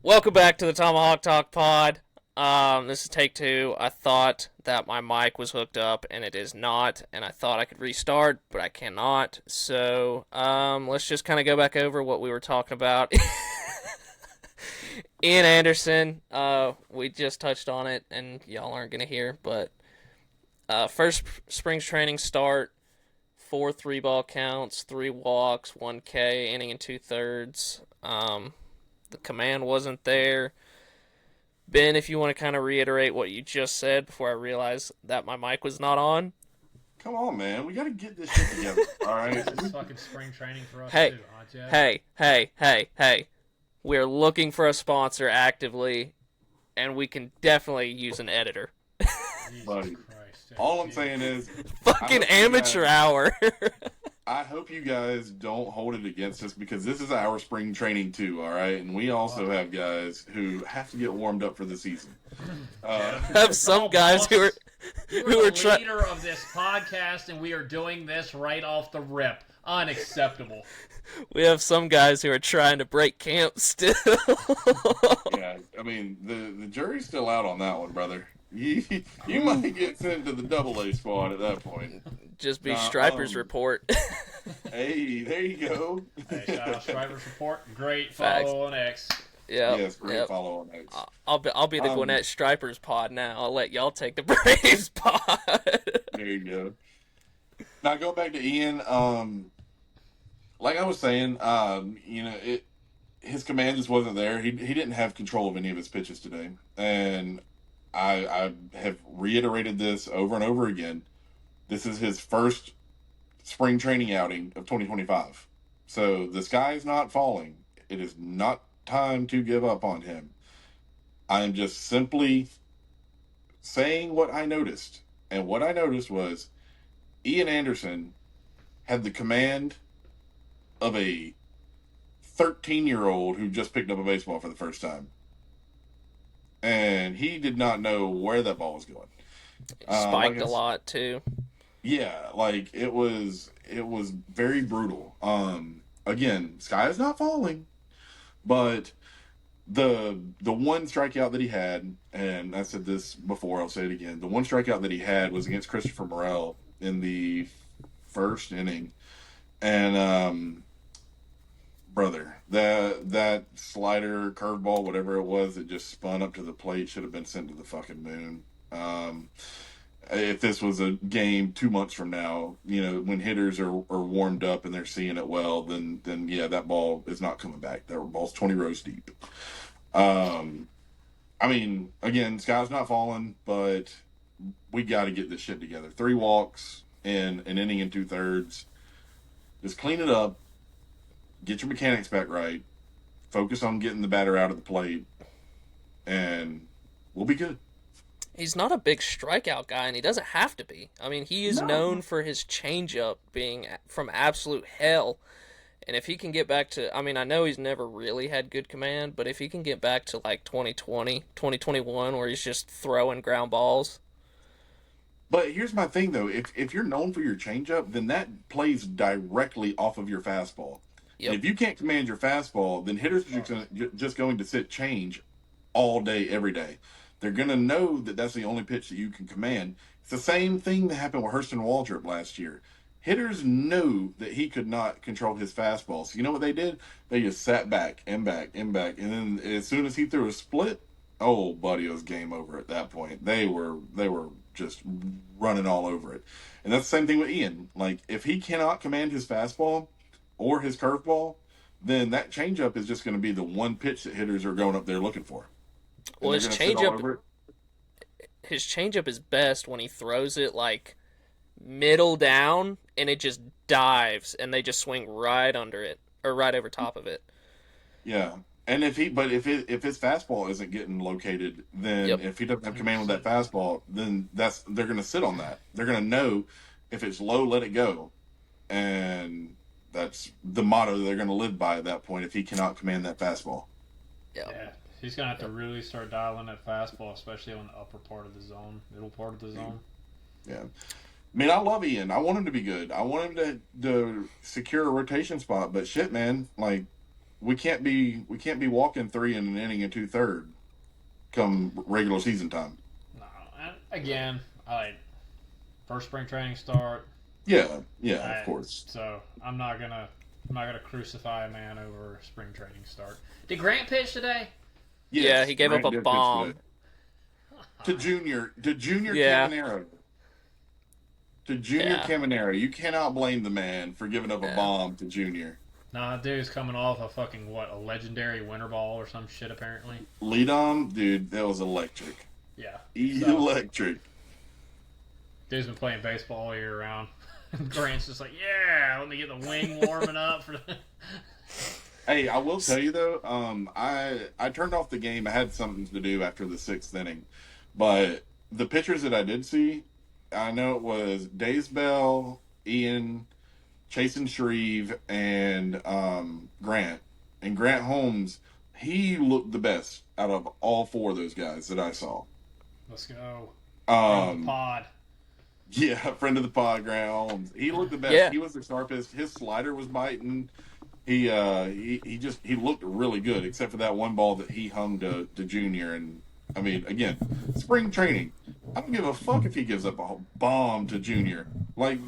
Welcome back to the Tomahawk Talk Pod. This is take two. I thought that my mic was hooked up, and it is not. And I thought I could restart, but I cannot. So, let's just kind of go back over what we were talking about. Ian Anderson, we just touched on it, and y'all aren't gonna hear. But first spring training start, 4 3-ball counts, 3 walks, 1K, inning and 2/3. The command wasn't there. Ben, if you want to kind of reiterate what you just said before I realized that my mic was not on. Come on, man. We got to get this shit together. All right. This is fucking spring training for us Hey, too, huh, Jeff? hey. We're looking for a sponsor actively, and we can definitely use an editor. Jesus Buddy. Christ. All I'm saying is, Fucking amateur hour. I hope you guys don't hold it against us because this is our spring training too, all right? And we also have guys who have to get warmed up for the season. Have some guys who are You who are are the leader of this podcast, and we are doing this right off the rip. Unacceptable. we have some guys who are trying to break camp still. Yeah, I mean, the jury's still out on that one, brother. You might get sent to the AA squad at that point. Just be Striper's report. Hey, there you go. Hey, shout out Striver's report. Great Facts. follow on X. Yes, great follow on X. I'll be the Gwinnett Stripers pod now. I'll let y'all take the Braves pod. There you go. Now go back to Ian. Like I was saying, his command just wasn't there. He didn't have control of any of his pitches today, and I have reiterated this over and over again. This is his first spring training outing of 2025, so the sky is not falling. It is not time to give up on him. I am just simply saying what I noticed, and what I noticed was Ian Anderson had the command of a 13-year-old who just picked up a baseball for the first time. And he did not know where that ball was going. Spiked a lot too. Yeah, like it was very brutal. Again, sky is not falling, but the one strikeout that he had, and I said this before, I'll say it again. The one strikeout that he had was against Christopher Morel in the first inning, and brother, that slider, curveball, whatever it was, that just spun up to the plate should have been sent to the fucking moon. If this was a game 2 months from now, when hitters are warmed up and they're seeing it well, then yeah, that ball is not coming back. That ball's 20 rows deep. I mean, again, sky's not falling, but we got to get this shit together. 3 walks in an inning and 2/3. Just clean it up. Get your mechanics back right. Focus on getting the batter out of the plate, and we'll be good. He's not a big strikeout guy, and he doesn't have to be. I mean, he is known for his changeup being from absolute hell. And if he can get back to, I mean, I know he's never really had good command, but if he can get back to like 2020, 2021, where he's just throwing ground balls. But here's my thing, though. If you're known for your changeup, then that plays directly off of your fastball. Yep. And if you can't command your fastball, then hitters are just going to sit change all day, every day. They're going to know that that's the only pitch that you can command. It's the same thing that happened with Hurston Waldrop last year. Hitters knew that he could not control his fastball. So you know what they did? They just sat back and back and back. And then as soon as he threw a split, oh, buddy, it was game over at that point. They were just running all over it. And that's the same thing with Ian. Like, if he cannot command his fastball or his curveball, then that changeup is just going to be the one pitch that hitters are going up there looking for. Well, his changeup is best when he throws it like middle down and it just dives and they just swing right under it or right over top of it. Yeah. And if his fastball isn't getting located, then if he doesn't have command with that fastball, then they're going to sit on that. They're going to know if it's low, let it go. And that's the motto they're going to live by at that point if he cannot command that fastball. Yeah. He's going to have to really start dialing that fastball, especially on the upper part of the zone, middle part of the zone. Yeah. I mean, I love Ian. I want him to be good. I want him to secure a rotation spot. But shit, man, like, we can't be walking 3 in an inning and 2/3 come regular season time. No, and again, first spring training start. Yeah, yeah, of course. So I'm not gonna crucify a man over spring training start. Did Grant pitch today? Yeah, Yes, he gave up Grant a did pitch bomb. today. To Junior Yeah, Caminero. To Junior yeah, Caminero. You cannot blame the man for giving up a yeah. bomb to Junior. Nah, that dude's coming off a fucking a legendary winter ball or some shit apparently. Lead dude, that was electric. Yeah. So Electric. dude's been playing baseball all year round. Grant's just like, yeah, let me get the wing warming up for. Hey, I will tell you though, I turned off the game. I had something to do after the 6th inning, but the pitchers that I did see, I know it was Days Bell, Ian, Chasen Shreve, and Grant. And Grant Holmes, he looked the best out of all 4 of those guys that I saw. Let's go. Um, Pod. yeah, friend of the pod, Grant Holmes. He looked the best. Yeah. He was the sharpest. His slider was biting. He looked really good, except for that one ball that he hung to Junior. And I mean, again, spring training. I don't give a fuck if he gives up a bomb to Junior. Like,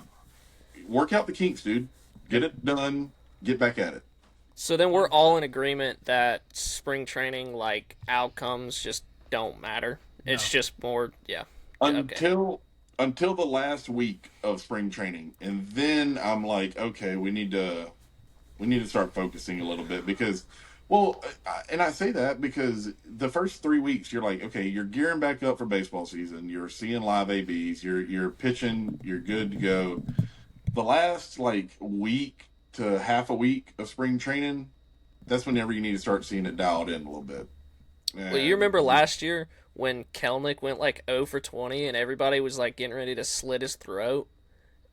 work out the kinks, dude. Get it done. Get back at it. So then we're all in agreement that spring training like outcomes just don't matter. It's just more, yeah. Okay. Until the last week of spring training, and then I'm like, okay, we need to start focusing a little bit because, well, and I say that because the first 3 weeks you're like, okay, you're gearing back up for baseball season. You're seeing live ABs. You're pitching. You're good to go. The last like week to half a week of spring training, that's whenever you need to start seeing it dialed in a little bit. Well, you remember last year when Kelnick went like 0 for 20 and everybody was like getting ready to slit his throat?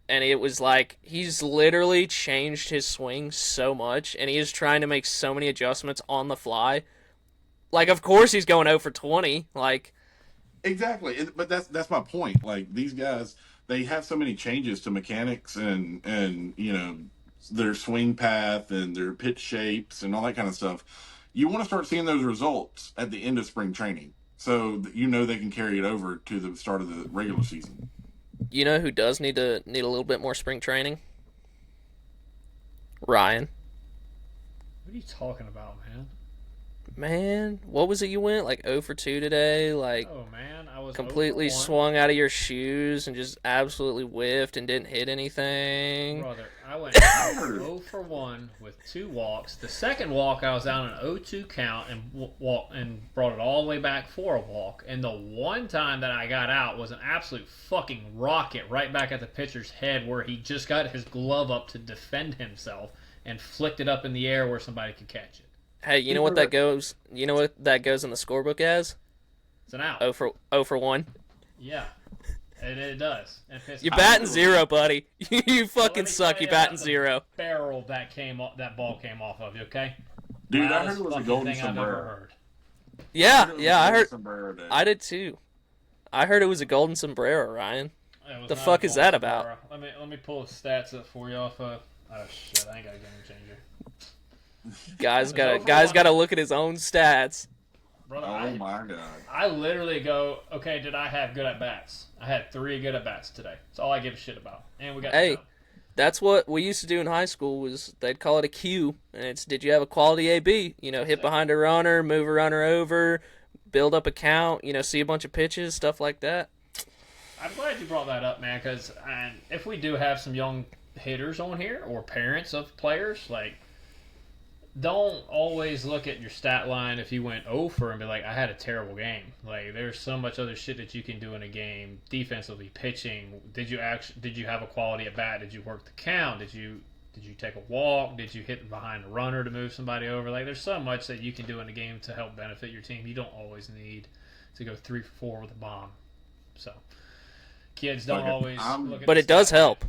And it was like he's literally changed his swing so much and he is trying to make so many adjustments on the fly. Like, of course he's going 0 for 20. Like, Exactly, but that's my point. Like these guys, they have so many changes to mechanics and their swing path and their pitch shapes and all that kind of stuff. You want to start seeing those results at the end of spring training, so that they can carry it over to the start of the regular season. you know who does need a little bit more spring training? Ryan. What are you talking about, man? Man, what was it you went? Like 0 for 2 today? Like, Oh man, I was completely 0 for 1. swung out of your shoes and just absolutely whiffed and didn't hit anything. Brother, I went 0 for 1 with 2 walks. The second walk, I was out an 0-2 count and brought it all the way back for a walk. And the one time that I got out was an absolute fucking rocket right back at the pitcher's head where he just got his glove up to defend himself and flicked it up in the air where somebody could catch it. Hey, you know what that goes? You know what that goes in the scorebook as? It's an out. 0 for 1. Yeah, and it does. And You're batting 0, buddy. You fucking me suck. tell You're you batting about the 0. barrel that ball came off of you. Okay, Dude, I Loudest heard it was a fucking golden thing I've ever sombrero. heard. Yeah, yeah, I heard. Sombrero day. I did too. I heard it was a golden sombrero, Ryan. It was The not fuck a is golden that about? sombrero. Let me pull the stats up for you off. Oh shit! I ain't got a game changer. Guys It's over got 1. to look at his own stats. Brother, Oh my god. I literally go, okay, did I have good at bats? I had 3 good at bats today. That's all I give a shit about. And we got Hey, the dub. that's what we used to do in high school. Was they'd call it a Q, and it's did you have a quality AB? Hit behind a runner, move a runner over, build up a count. See a bunch of pitches, stuff like that. I'm glad you brought that up, man, because if we do have some young hitters on here or parents of players, like, don't always look at your stat line if you went over and be like, I had a terrible game. Like, there's so much other shit that you can do in a game, defensively, pitching. Did you have a quality at bat? Did you work the count? Did you take a walk? Did you hit behind a runner to move somebody over? Like, there's so much that you can do in a game to help benefit your team. You don't always need to go 3 for 4 with a bomb. So, kids don't Okay, always look at But the it does stat. help.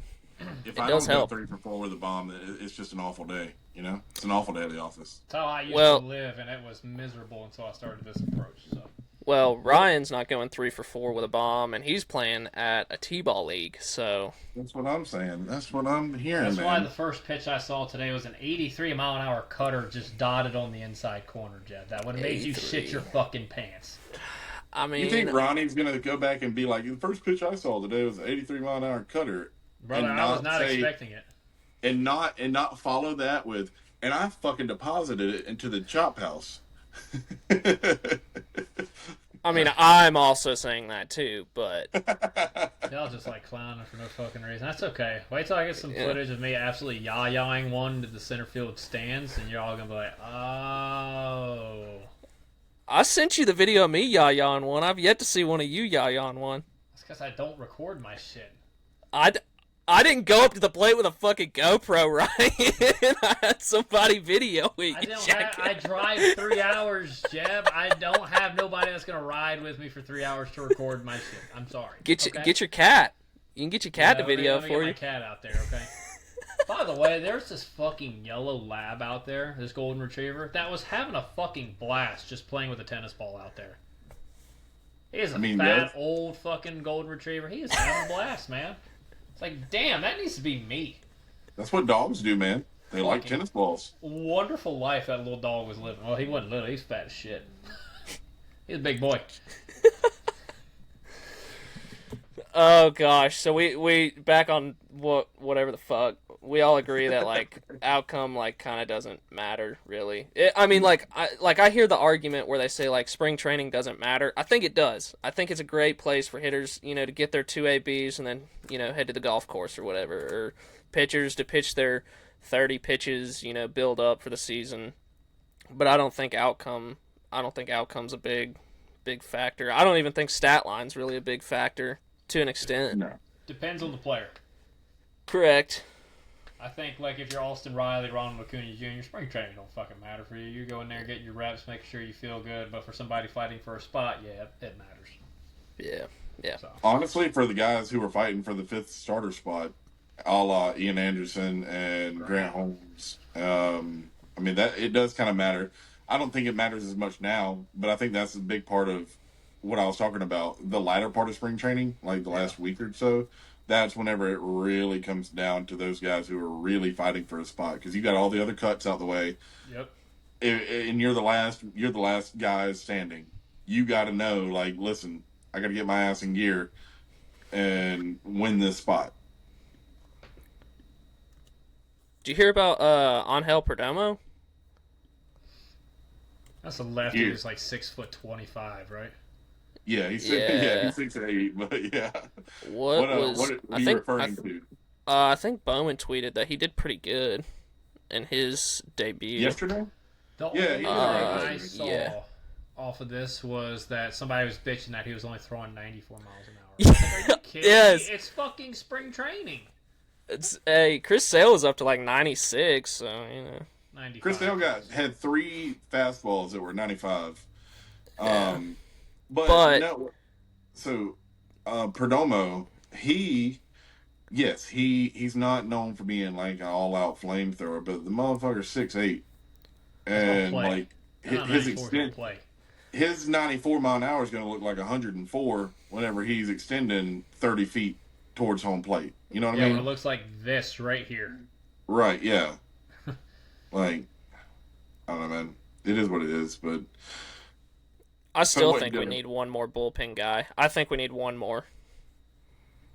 If I does don't go help. 3 for 4 with a bomb, it's just an awful day. It's an awful day at the office. That's how I used Well- to live, and it was miserable until I started this approach. So, Well, Ryan's not going 3 for 4 with a bomb, and he's playing at a T-ball league. So That's what I'm saying. That's what I'm hearing, That's why man. the first pitch I saw today was an 83-mile-an-hour cutter just dotted on the inside corner, Jed. That would have made you 83. shit your fucking pants. I You think mean, Ronnie's gonna go back and be like, the first pitch I saw today was an 83-mile-an-hour cutter, Brother, and I was not not say, expecting it. and not follow that with, and I fucking deposited it into the chop house. I mean, I'm also saying that too, but Y'all just like clowning for no fucking reason. That's okay. Wait till I get some Yeah. footage of me absolutely yah-yahing one to the center field stands, and you're all gonna be like, oh. I sent you the video of me yah on one. I've yet to see one of you yah on one. That's because I don't record my shit. I didn't go up to the plate with a fucking GoPro, right? I had somebody video it. I drive 3 hours, Jeb. I don't have nobody that's gonna ride with me for 3 hours to record my shit. I'm sorry. Get okay? your cat. You can get your cat to Let me video get for my you. cat out there, okay? By the way, there's this fucking yellow lab out there, this golden retriever, that was having a fucking blast just playing with a tennis ball out there. He is a fat, old fucking golden retriever. He is having a blast, man. It's like, damn, that needs to be me. That's what dogs do, man. They like tennis balls. Wonderful life that little dog was living. Well, he wasn't little. He's fat as shit. He's a big boy. Oh gosh, so we back on whatever the fuck. We all agree that like outcome like kind of doesn't matter really. I mean I hear the argument where they say like spring training doesn't matter. I think it does. I think it's a great place for hitters, to get their 2 ABs and then head to the golf course or whatever, or pitchers to pitch their 30 pitches, build up for the season. But I don't think outcome's a big factor. I don't even think stat line's really a big factor. To an extent. No. Depends on the player. Correct. I think, like, if you're Austin Riley, Ronald Acuna Jr., spring training don't fucking matter for you. You go in there, get your reps, make sure you feel good. But for somebody fighting for a spot, yeah, it matters. Yeah. So. Honestly, for the guys who were fighting for the 5th starter spot, a la Ian Anderson and Grant Holmes, I mean, that it does kind of matter. I don't think it matters as much now, but I think that's a big part of what I was talking about, the latter part of spring training, like the last week or so. That's whenever it really comes down to those guys who are really fighting for a spot, because you got all the other cuts out the way. Yep. And you're the last guy standing. You got to know, like, listen, I got to get my ass in gear and win this spot. Did you hear about Angel Perdomo? That's a lefty who's like 6'25", right? Yeah, he's 6'8", but yeah. What are you referring to? I think Bowman tweeted that he did pretty good in his debut. Yesterday? The only thing I saw off of this was that somebody was bitching that he was only throwing 94 miles an hour. Like, are you kidding me? It's fucking spring training. Chris Sale was up to like 96, so 95. Chris Sale had 3 fastballs that were 95. Yeah. But no, so Perdomo, he's not known for being like an all-out flamethrower, but the motherfucker's 6'8", and like his extent, his 94 mile an hour is going to look like 104 whenever he's extending 30 feet towards home plate. You know what I mean? Yeah, it looks like this right here. Right? Yeah. Like, I don't know, man. It is what it is, but. I still think we need one more bullpen guy. I think we need one more.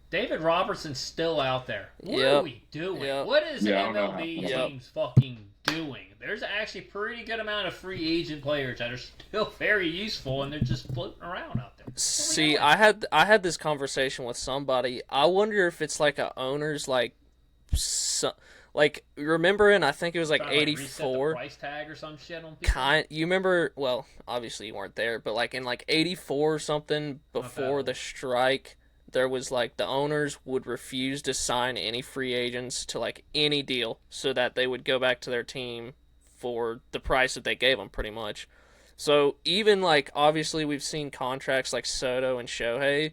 David Robertson's still out there. What are we doing? Yep. What is MLB teams fucking doing? There's actually a pretty good amount of free agent players that are still very useful, and they're just floating around out there. See, I had this conversation with somebody. I wonder if it's like a owner's like remembering, I think it was like 84 price tag or some shit on people. You remember, well, obviously you weren't there, but like in like 84 or something before the strike, there was like the owners would refuse to sign any free agents to like any deal so that they would go back to their team for the price that they gave them pretty much. So even like obviously we've seen contracts like Soto and Shohei,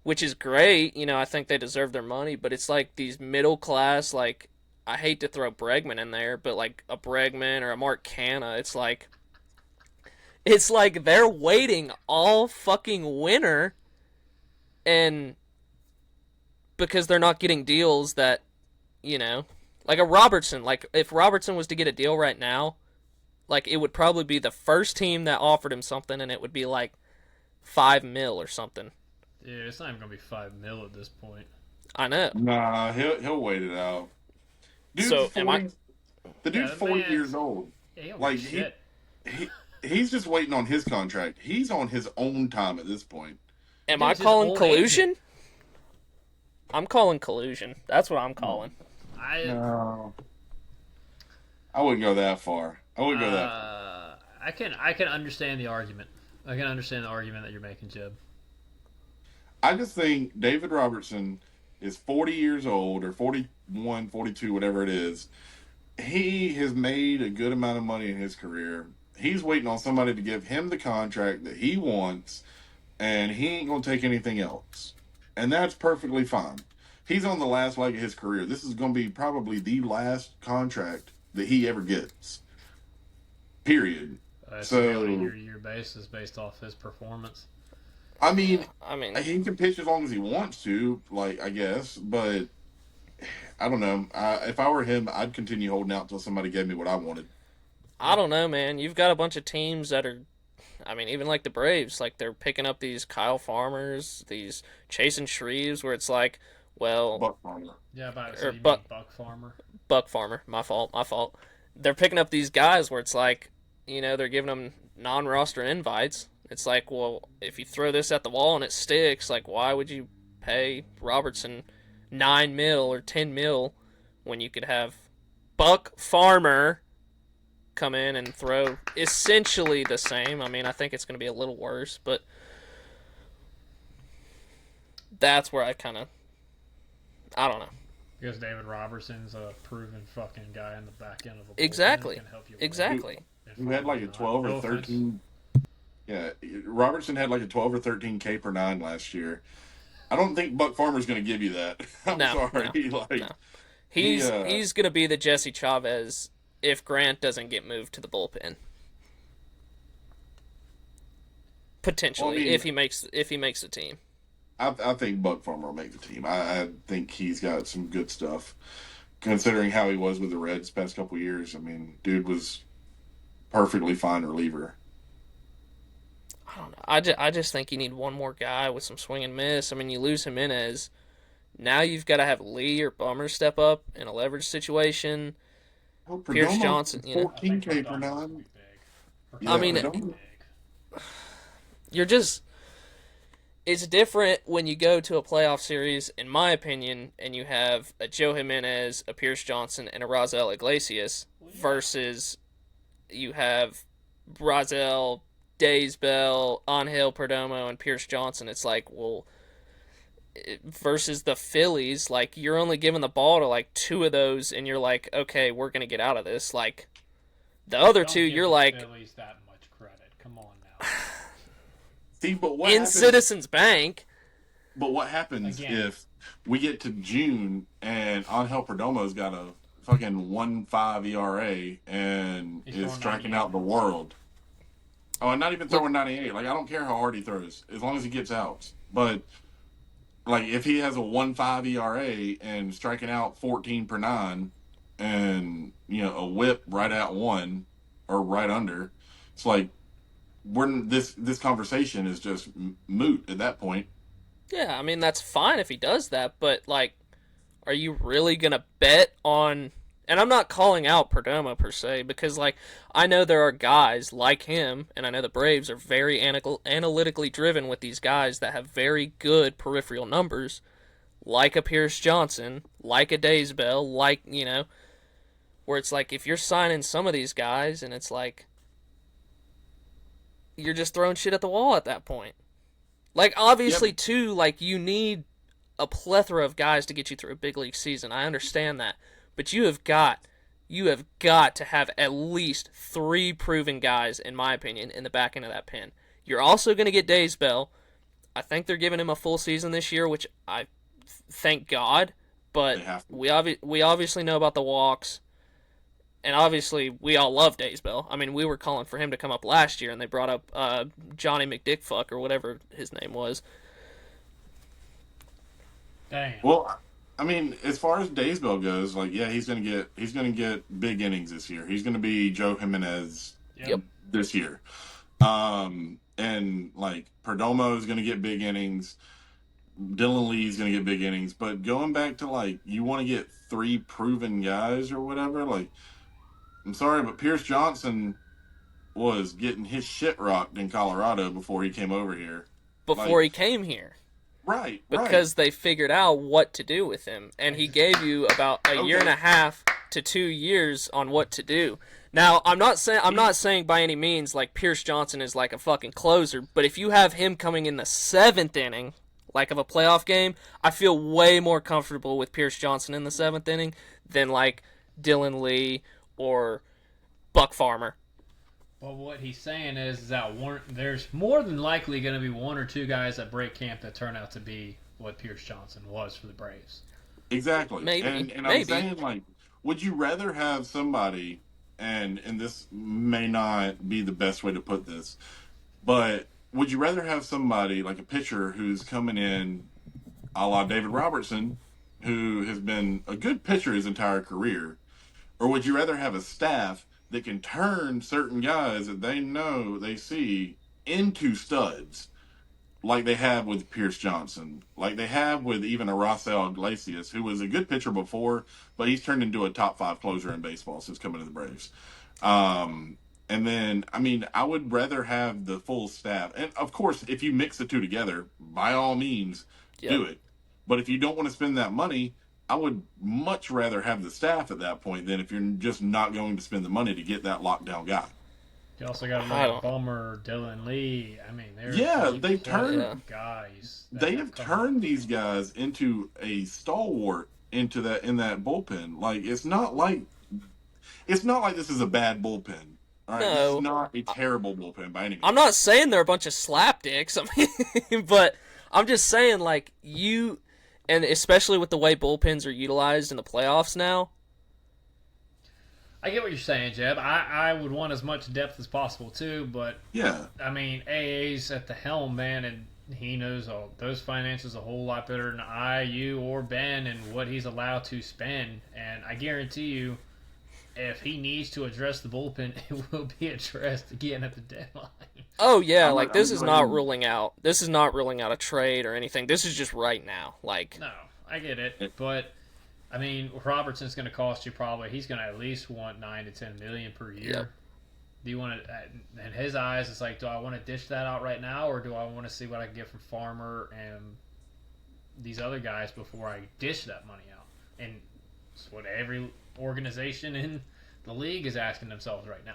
which is great, I think they deserve their money, but it's like these middle class, like, I hate to throw Bregman in there, but like a Bregman or a Mark Canha, it's like It's like they're waiting all fucking winter, and because they're not getting deals that, like a Robertson. Like if Robertson was to get a deal right now, like it would probably be the first team that offered him something, and it would be like $5 million or something. Dude, it's not even gonna be $5 million at this point. I know. Nah, he'll wait it out. Dude's So 40. The Yeah, dude's the 40 man's- years old. He don't Like give a shit. he's just waiting on his contract. He's on his own time at this point. Am I Dude's his calling old collusion? I'm calling collusion. That's what I'm calling. No, I wouldn't go that far. I wouldn't go that far. I can understand the argument. I can understand the argument that you're making, Jeb. I just think David Robertson is 40 years old or 41, 42, whatever it is. He has made a good amount of money in his career. He's waiting on somebody to give him the contract that he wants, and he ain't going to take anything else. And that's perfectly fine. He's on the last leg of his career. This is going to be probably the last contract that he ever gets. Period. So So, on a year-to-year basis based off his performance. I mean, I mean, he can pitch as long as he wants to, like, I guess, but I don't know. If I were him, I'd continue holding out until somebody gave me what I wanted. I don't know, man. You've got a bunch of teams that are, I mean, even like the Braves, like they're picking up these Kyle Farmers, these Chasen Shreves, where it's like, well, Buck Farmer. Yeah, about Or so you mean Buck- Buck Farmer. Buck Farmer, my fault. They're picking up these guys where it's like, they're giving them non-roster invites. It's like, well, if you throw this at the wall and it sticks, like, why would you pay Robertson $9 million or $10 million when you could have Buck Farmer come in and throw essentially the same? I mean, I think it's going to be a little worse, but that's where I don't know. Because David Robertson's a proven fucking guy in the back end of a bullpen Exactly. who can help you win. Exactly. Who had like a 12 or 13. Yeah, Robertson had like a 12 or 13 K per nine last year. I don't think Buck Farmer's going to give you that. I'm No, sorry. no, like, no. He's Yeah. he's going to be the Jesse Chavez if Grant doesn't get moved to the bullpen. Potentially, Well, I mean- if he makes the team. I think Buck Farmer will make the team. I think he's got some good stuff. Considering how he was with the Reds past couple years, I mean, dude was perfectly fine reliever. I don't know. I just think you need one more guy with some swing and miss. I mean, you lose Jimenez. Now you've got to have Lee or Bummer step up in a leverage situation. Oh, Pierce Perdomo, Johnson, 14K per nine. I mean, Perdomo. you're just... It's different when you go to a playoff series, in my opinion, and you have a Joe Jimenez, a Pierce Johnson, and a Razel Iglesias versus you have Razel, Daysbell, Angel Perdomo, and Pierce Johnson. It's like, well, versus the Phillies, like, you're only giving the ball to, like, two of those, and you're like, okay, we're going to get out of this. Like, the other two, you're like... Phillies that much credit. Come on now. See, but what in happens, Citizens Bank. But what happens Again. if we get to June and Angel Perdomo's got a fucking 1.5 ERA and He's is throwing striking 98. out the world? Oh, and not even throwing 98. Like, I don't care how hard he throws, as long as he gets outs. But, like, if he has a 1.5 ERA and striking out 14 per nine and, a whip right at one or right under, it's like, this conversation is just moot at that point. Yeah, I mean, that's fine if he does that, but, like, are you really going to bet on... And I'm not calling out Perdomo, per se, because, like, I know there are guys like him, and I know the Braves are very analytically driven with these guys that have very good peripheral numbers, like a Pierce Johnson, like a Daysbell, like, where it's like, if you're signing some of these guys, and it's like, you're just throwing shit at the wall at that point. Like, obviously, too, like, you need a plethora of guys to get you through a big league season. I understand that. But you have got to have at least 3 proven guys, in my opinion, in the back end of that pen. You're also going to get Daysbell. I think they're giving him a full season this year, which I thank God. But They have to. we obviously know about the walks. and obviously we all love Daysbell. I mean, we were calling for him to come up last year, and they brought up Johnny McDickfuck or whatever his name was. Damn. Well, I mean, as far as Daysbell goes, like, yeah, he's gonna get big innings this year. He's gonna be Joe Jimenez Yep. Yep. this year. And like Perdomo is gonna get big innings. Dylan Lee's gonna get big innings. But going back to like, you want to get three proven guys or whatever. Like, I'm sorry, but Pierce Johnson was getting his shit rocked in Colorado before he came over here. Before Like, he came here, right. because they figured out what to do with him, and he gave you about a year and a half to 2 years on what to do. Now, I'm not saying by any means like Pierce Johnson is like a fucking closer, but if you have him coming in the seventh inning, like of a playoff game, I feel way more comfortable with Pierce Johnson in the seventh inning than like Dylan Lee or Buck Farmer. Well, what he's saying is that there's more than likely going to be one or two guys at break camp that turn out to be what Pierce Johnson was for the Braves. Exactly. Maybe, And I'm maybe. saying, like, would you rather have somebody, and this may not be the best way to put this, but would you rather have somebody like a pitcher who's coming in a la David Robertson, who has been a good pitcher his entire career, or would you rather have a staff that can turn certain guys that they know they see into studs? Like they have with Pierce Johnson, like they have with even a Rafael Iglesias, who was a good pitcher before, but he's turned into a top five closer in baseball since coming to the Braves. And then, I mean, I would rather have the full staff. And of course, if you mix the two together, by all means, Yep. do it. But if you don't want to spend that money, I would much rather have the staff at that point than if you're just not going to spend the money to get that lockdown guy. You also got to I look at don't. Bummer, Dylan Lee. I mean, they're Yeah, pretty they've turned Yeah. guys. that they have come- turned these guys into a stalwart into that in that bullpen. Like it's not like this is a bad bullpen. All right, this No. is not a terrible bullpen by any means. I'm not saying they're a bunch of slapdicks. I mean, but I'm just saying like you, and especially with the way bullpens are utilized in the playoffs now. I get what you're saying, Jeb. I would want as much depth as possible too, but Yeah, I mean, AA's at the helm, man, and he knows all those finances a whole lot better than I, you, or Ben, and what he's allowed to spend. And I guarantee you, if he needs to address the bullpen, it will be addressed again at the deadline. Oh yeah, I'm like not- this I'm is not not even- ruling out. This is not ruling out a trade or anything. This is just right now. Like No, I get it, but I mean, Robertson's going to cost you probably. He's going to at least want 9 to 10 million per year. Yep. Do you want to? In his eyes, it's like, do I want to dish that out right now, or do I want to see what I can get from Farmer and these other guys before I dish that money out? And it's what every organization in the league is asking themselves right now.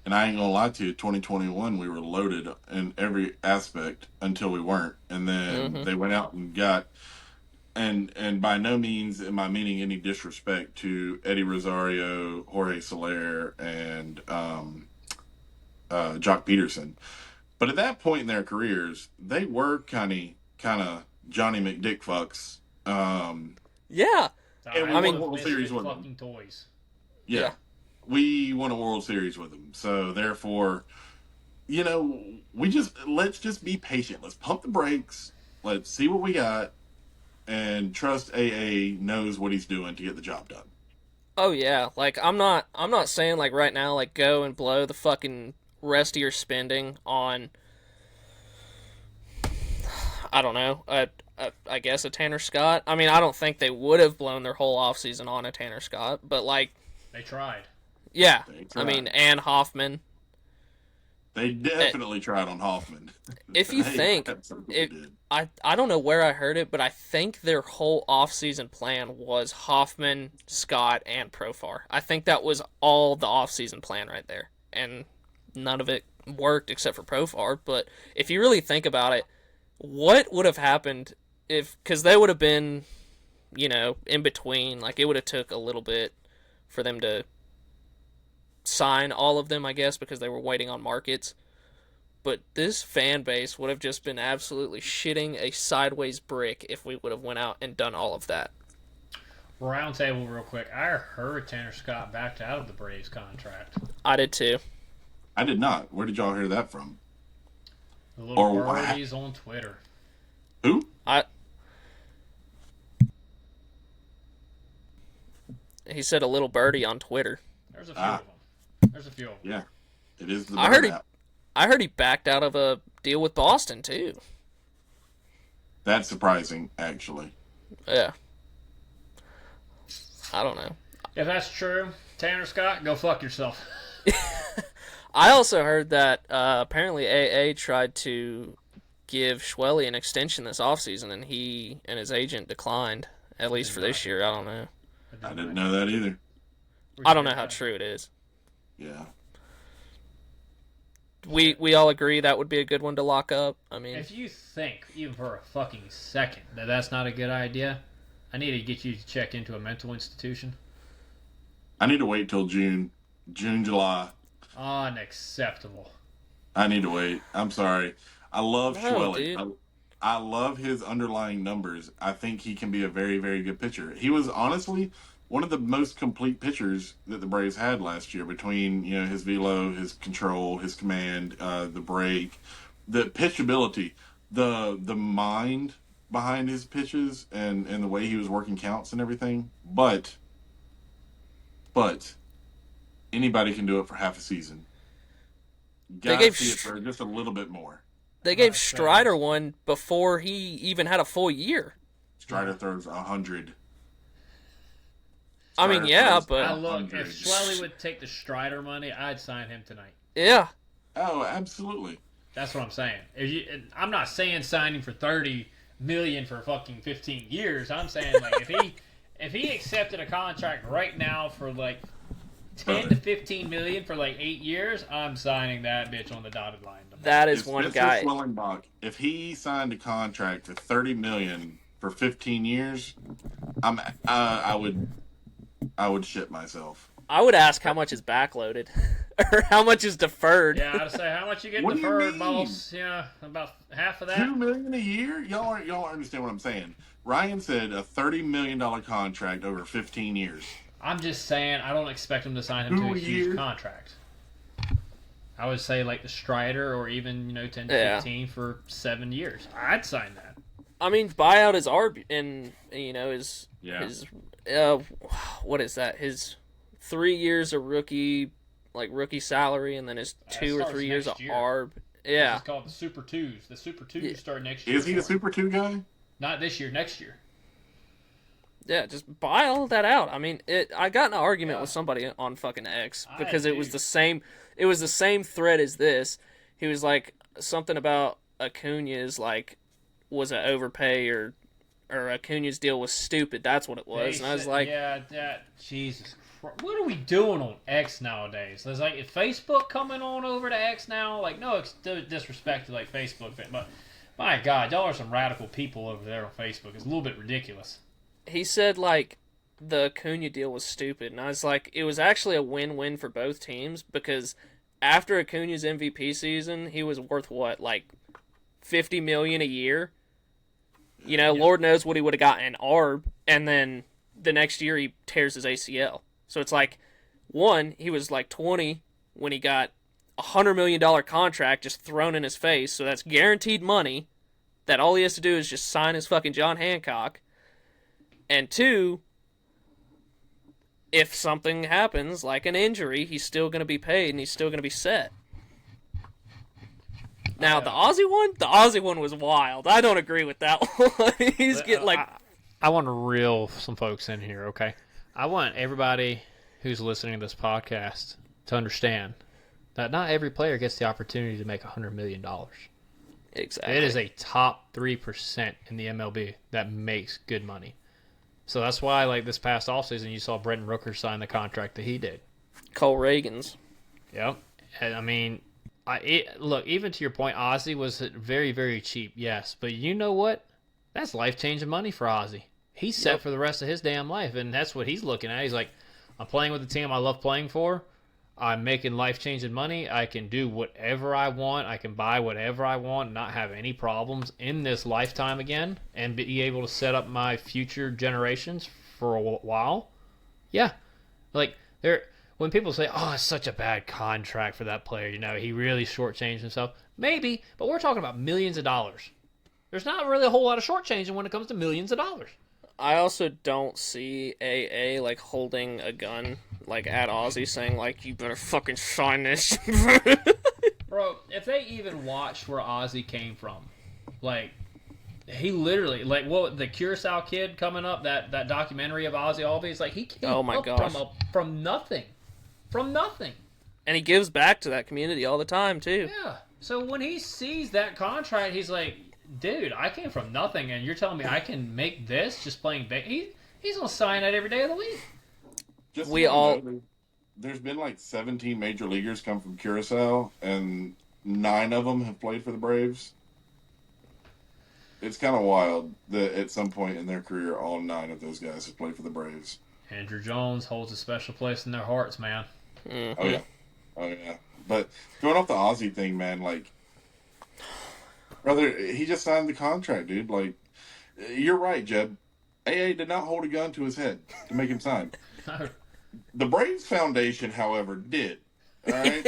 and I ain't gonna lie to you. 2021, we were loaded in every aspect until we weren't, and then they went out and got. And by no means am I meaning any disrespect to Eddie Rosario, Jorge Soler, and Jock Peterson, but at that point in their careers, they were kind of Johnny McDickfucks. yeah, And we I mean- won a World Series with them. fucking toys. Yeah. Yeah. We won a World Series with them. So therefore, let's just be patient. Let's pump the brakes. Let's see what we got and trust AA knows what he's doing to get the job done. Oh yeah, like I'm not saying like right now like go and blow the fucking rest of your spending on I don't know, I guess a Tanner Scott. I mean, I don't think they would have blown their whole offseason on a Tanner Scott, but like They tried. yeah, They I tried. mean, and Hoffman. They definitely tried on Hoffman. If you They think absolutely did. I don't know where I heard it, but I think their whole offseason plan was Hoffman, Scott, and Profar. I think that was all the offseason plan right there. And none of it worked except for Profar. But if you really think about it, what would have happened if, because they would have been, in between, like it would have took a little bit for them to sign all of them, I guess, because they were waiting on markets. But this fan base would have just been absolutely shitting a sideways brick if we would have went out and done all of that. Roundtable real quick. I heard Tanner Scott backed out of the Braves contract. I did too. I did not. Where did y'all hear that from? The little Or birdies on Twitter. Who? He said a little birdie on Twitter. There's a few of them. There's a few of them. Yeah, it is the I heard bird app. I heard he backed out of a deal with Boston too. That's surprising, actually. Yeah. I don't know. If that's true, Tanner Scott, go fuck yourself. I also heard that apparently AA tried to give Schwelly an extension this offseason, and he and his agent declined, at least for this year. I don't know. I didn't know that either. I don't know how true it is. Yeah. We all agree that would be a good one to lock up. I mean, If you think, even for a fucking second, that that's not a good idea, I need to get you to check into a mental institution. I need to wait till June, July. Unacceptable. I need to wait. I'm sorry. I love No, Schwelly. dude. I love his underlying numbers. I think he can be a very, very good pitcher. He was honestly one of the most complete pitchers that the Braves had last year between, his velo, his control, his command, the break, the pitchability, the mind behind his pitches and the way he was working counts and everything. But anybody can do it for half a season. Gotta gave see it for just a little bit more. they gave Strider one before he even had a full year. Strider throws 100. I mean, yeah, but If Schwelly would take the Strider money, I'd sign him tonight. yeah. Oh, absolutely. That's what I'm saying. I'm not saying signing for $30 million for fucking 15 years. I'm saying like if he accepted a contract right now for like 10 to 15 million for like 8 years, I'm signing that bitch on the dotted line. That is If one Spencer guy. Schwellenbach, if he signed a contract for $30 million for 15 years, I would shit myself. I would ask how much is backloaded or how much is deferred. Yeah, I'd say how much you get What do you deferred, mean? boss. Yeah, about half of that. $2 million a year? Y'all understand what I'm saying? Ryan said a $30 million contract over 15 years. I'm just saying I don't expect him to sign him to a 2 huge years? contract. I would say like the Strider or even 10 to 15 for 7 years. I'd sign that. I mean, buyout is and his what is that? His 3 years of rookie salary, and then his 2 or starts 3 years of next year. ARB. Yeah, It's called the Super Twos. The Super Twos start next year. Is he a Super 2 guy? Not this year. Next year. yeah. Just buy all that out. I mean, I got in an argument with somebody on fucking X because it was the same. It was the same thread as this. He was like something about Acuna's was it overpay or Acuna's deal was stupid. That's what it was. And I was like, yeah, Jesus Christ. What are we doing on X nowadays? There's is Facebook coming on over to X now? No disrespect to Facebook, but my God, y'all are some radical people over there on Facebook. It's a little bit ridiculous. he said the Acuna deal was stupid, and I was like, it was actually a win-win for both teams because after Acuna's MVP season, he was worth what, $50 million a year. Lord knows what he would have gotten in ARB, and then the next year he tears his ACL. So it's he was 20 when he got a $100 million contract just thrown in his face, so that's guaranteed money that all he has to do is just sign his fucking John Hancock. And 2, if something happens, like an injury, he's still going to be paid and he's still going to be set. Now, the Aussie one was wild. I don't agree with that one. He's getting I want to reel some folks in here, okay? I want everybody who's listening to this podcast to understand that not every player gets the opportunity to make $100 million. Exactly. It is a top 3% in the MLB that makes good money. So that's why, this past offseason, you saw Brenton Rooker sign the contract that he did. Cole Reagans. Yep. And, I mean, look, even to your point, Ozzy was very, very cheap, yes. But you know what? That's life-changing money for Ozzy. He's set for the rest of his damn life, and that's what he's looking at. He's like, I'm playing with the team I love playing for. I'm making life-changing money. I can do whatever I want. I can buy whatever I want and not have any problems in this lifetime again and be able to set up my future generations for a while. Yeah, like when people say, "Oh, it's such a bad contract for that player," he really shortchanged himself. Maybe, but we're talking about millions of dollars. There's not really a whole lot of shortchanging when it comes to millions of dollars. I also don't see AA like holding a gun like at Ozzy saying like you better fucking sign this. Bro, if they even watched where Ozzy came from, like he literally the Curacao kid coming up, that documentary of Ozzy Albies, like he came from nothing. From nothing. And he gives back to that community all the time too. Yeah. So when he sees that contract, he's like, dude, I came from nothing, and you're telling me I can make this just playing he's gonna sign that every day of the week. There's been like 17 major leaguers come from Curacao, and 9 of them have played for the Braves. It's kind of wild that at some point in their career, all 9 of those guys have played for the Braves. Andrew Jones holds a special place in their hearts, man. Mm-hmm. Oh yeah. But going off the Ozzy thing, man, like, brother, he just signed the contract, dude. Like, you're right, Jeb. AA did not hold a gun to his head to make him sign. The Braves Foundation, however, did. All right?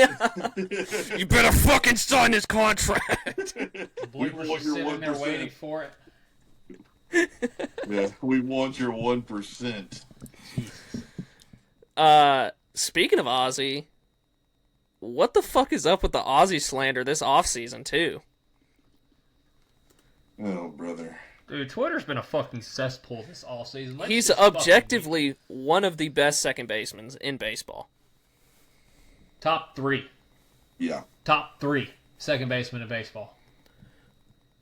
You better fucking sign this contract. We were just sitting there waiting for it. Yeah, we want your 1%. Speaking of Ozzy, what the fuck is up with the Ozzy slander this offseason, too? Oh, brother. Dude, Twitter's been a fucking cesspool this offseason. He's objectively one of the best second basemen in baseball. Top 3. Yeah. Top 3 second baseman in baseball.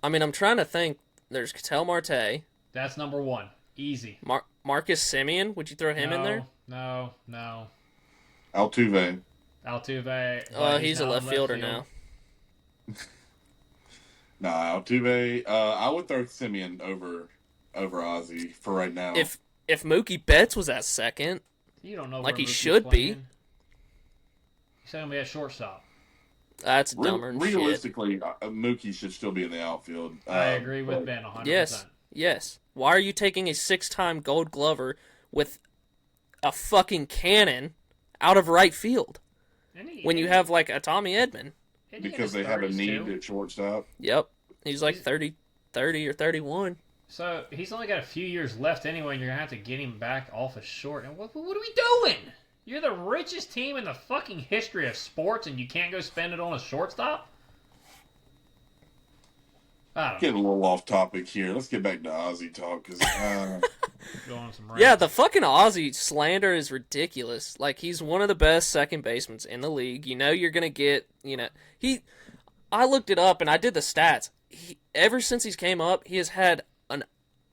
I mean, I'm trying to think. There's Ketel Marte. That's number 1. Easy. Marcus Semien. Would you throw him in there? No. Altuve. He's a left fielder now. Nah, Altuve. I would throw Simeon over Ozzy for right now. If Mookie Betts was at second, you don't know like he Mookie's should playing. be. He's going to be at shortstop. That's dumber than shit. Realistically, Mookie should still be in the outfield. I agree with Ben 100%. Yes. Why are you taking a 6-time Gold Glover with a fucking cannon out of right field when you have like a Tommy Edman? Because they have a need at shortstop. Yep. He's like 30 or 31. So he's only got a few years left anyway, and you're going to have to get him back off of short. And what are we doing? You're the richest team in the fucking history of sports, and you can't go spend it on a shortstop? Getting a little off topic here. Let's get back to Ozzy talk. Yeah, the fucking Ozzy slander is ridiculous. Like, he's one of the best second basemen in the league. You know you're going to get, I looked it up and I did the stats. Ever since he's came up, he has had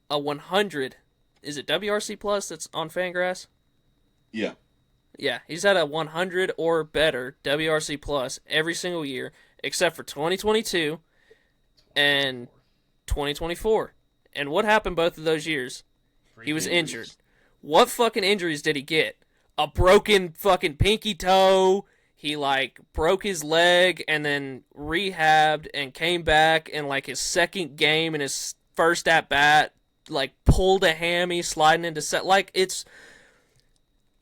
a 100. Is it WRC plus that's on Fangraphs? Yeah. Yeah, he's had a 100 or better WRC plus every single year, except for 2022 and 2024. And what happened both of those years? He was injured. What fucking injuries did he get? A broken fucking pinky toe. He, broke his leg and then rehabbed and came back in, his second game in his first at-bat, pulled a hammy sliding into set. It's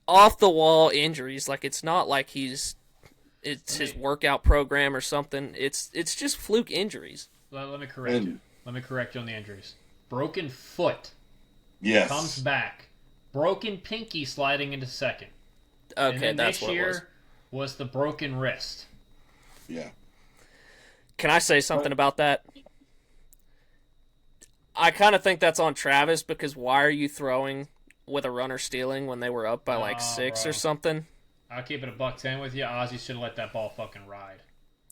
off-the-wall injuries. It's not like it's his workout program or something. It's just fluke injuries. Let me correct you. Let me correct you on the injuries. Broken foot. Yes. Comes back. Broken pinky sliding into second. Okay, and then that's this what year it was the broken wrist. Yeah. Can I say something about that? I kind of think that's on Travis, because why are you throwing with a runner stealing when they were up by 6 or something? I'll keep it $110 with you. Ozzy should have let that ball fucking ride.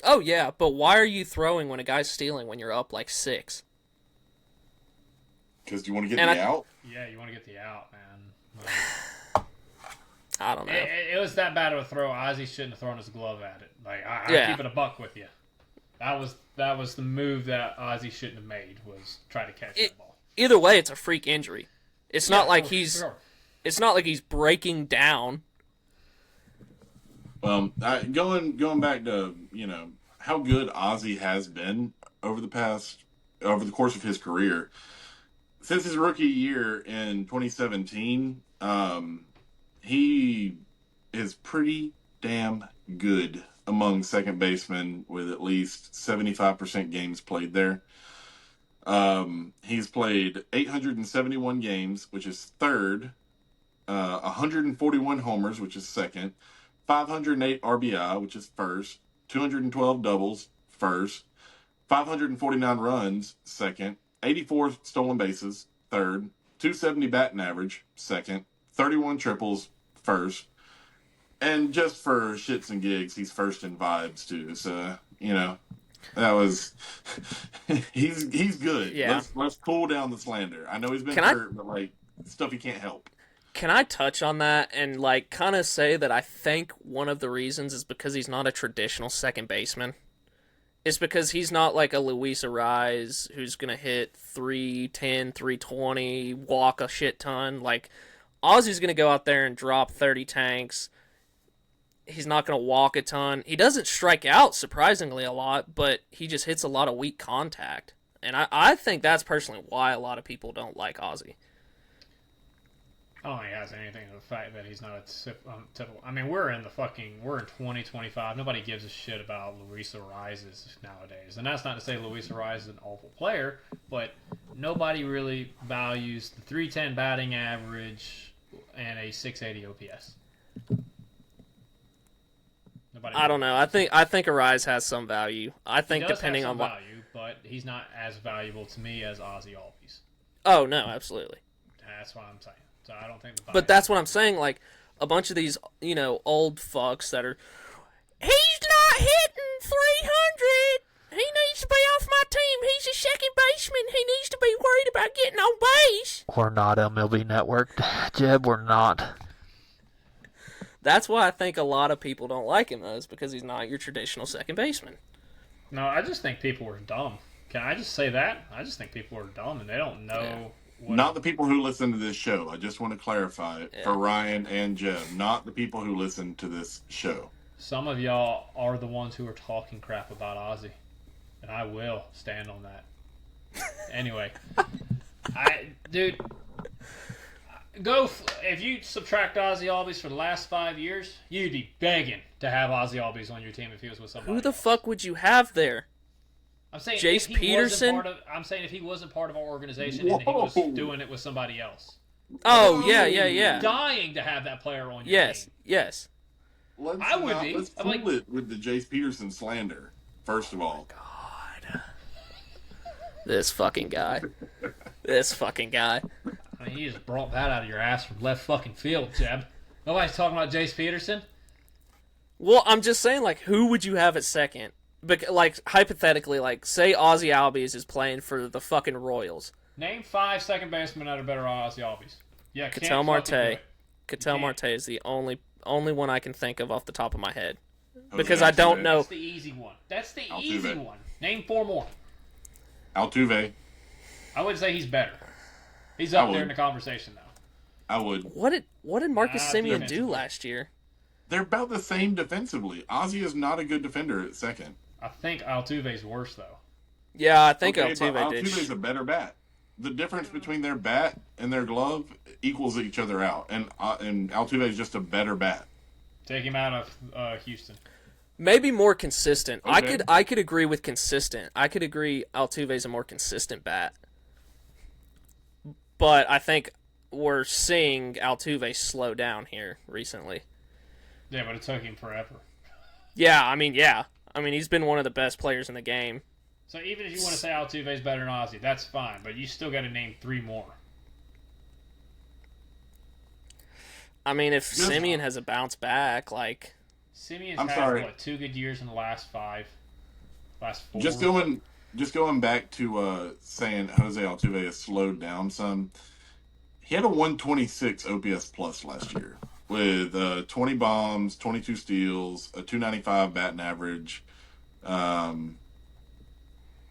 Oh, yeah, but why are you throwing when a guy's stealing when you're up 6? Because you want to get the out? Yeah, you want to get the out, man. I don't know. It was that bad of a throw. Ozzy shouldn't have thrown his glove at it. I'll keep it $100 with you. That was the move that Ozzy shouldn't have made, was try to catch that ball. Either way, it's a freak injury. It's not like he's breaking down. Well, going back to how good Ozzy has been over the course of his career. since his rookie year in 2017, he is pretty damn good among second basemen with at least 75% games played there. He's played 871 games, which is third, 141 homers, which is second, 508 RBI, which is first, 212 doubles, first, 549 runs, second, 84 stolen bases, third, 270 batting average, second, 31 triples, first, and just for shits and gigs, he's first in vibes too. So that was he's good. Yeah. Let's cool down the slander. I know he's been hurt, but like stuff he can't help. Can I touch on that and like kind of say that I think one of the reasons is because he's not a traditional second baseman. It's because he's not like a Luis Ariz who's going to hit 310, 320, walk a shit ton. Like, Ozzy's going to go out there and drop 30 tanks. He's not going to walk a ton. He doesn't strike out, surprisingly, a lot, but he just hits a lot of weak contact. And I think that's personally why a lot of people don't like Ozzy. I don't think it has anything to the fact that he's not a typical. I mean, we're in 2025. Nobody gives a shit about Luis Ariz nowadays. And that's not to say Luis Ariz is an awful player, but nobody really values the 310 batting average and a 680 OPS. I don't know. I think Ariz has some value. I think he does depending have some on value, but he's not as valuable to me as Ozzy Albies. Oh no, absolutely. That's what I'm saying. So I don't think. But that's what I'm saying. Like a bunch of these, old fucks that are, he's not hitting 300. He needs to be off my team. He's a second baseman. He needs to be worried about getting on base. We're not MLB Network, Jeb. We're not. That's why I think a lot of people don't like him, though, is because he's not your traditional second baseman. No, I just think people are dumb. Can I just say that? I just think people are dumb and they don't know. Yeah. Not the people who listen to this show. I just want to clarify for Ryan and Jeb. Not the people who listen to this show. Some of y'all are the ones who are talking crap about Ozzy. And I will stand on that. Anyway. Dude. If you subtract Ozzy Albies for the last 5 years, you'd be begging to have Ozzy Albies on your team if he was with somebody Who the else. fuck would you have there? I'm saying Jace Peterson? I'm saying if he wasn't part of our organization and he was doing it with somebody else. Oh, yeah. Dying to have that player on your team. Yes. Let's I'm cool like, it with the Jace Peterson slander, first of all. God. This fucking guy. I mean, you just brought that out of your ass from left fucking field, Jeb. Nobody's talking about Jace Peterson. Well, I'm just saying, like, who would you have at second? Like, hypothetically, like, say Ozzy Albies is playing for the fucking Royals. Name 5 second basemen that are better than Ozzy Albies. Yeah, Ketel Marte. Ketel Marte is the only one I can think of off the top of my head. Because I don't know. That's the easy one. Name 4 more. Altuve. I would say he's better. He's up there in the conversation, though. I would. What did Marcus Semien do last year? They're about the same defensively. Ozzy is not a good defender at second. I think Altuve's worse, though. Yeah, I think But Altuve did. Altuve's a better bat. The difference between their bat and their glove equals each other out, and Altuve is just a better bat. Take him out of Houston. Maybe more consistent. Okay. I could agree with consistent. I could agree Altuve's a more consistent bat. But I think we're seeing Altuve slow down here recently. Yeah, but it took him forever. Yeah. I mean, he's been one of the best players in the game. So even if you want to say Altuve's better than Ozzy, that's fine. But you still got to name 3 more. I mean, if Semien has a bounce back, like... Simeon's had, 2 good years in the last 5? Last 4? Just going back to saying Jose Altuve has slowed down some. He had a 126 OPS plus last year with 20 bombs, 22 steals, a 295 batting average.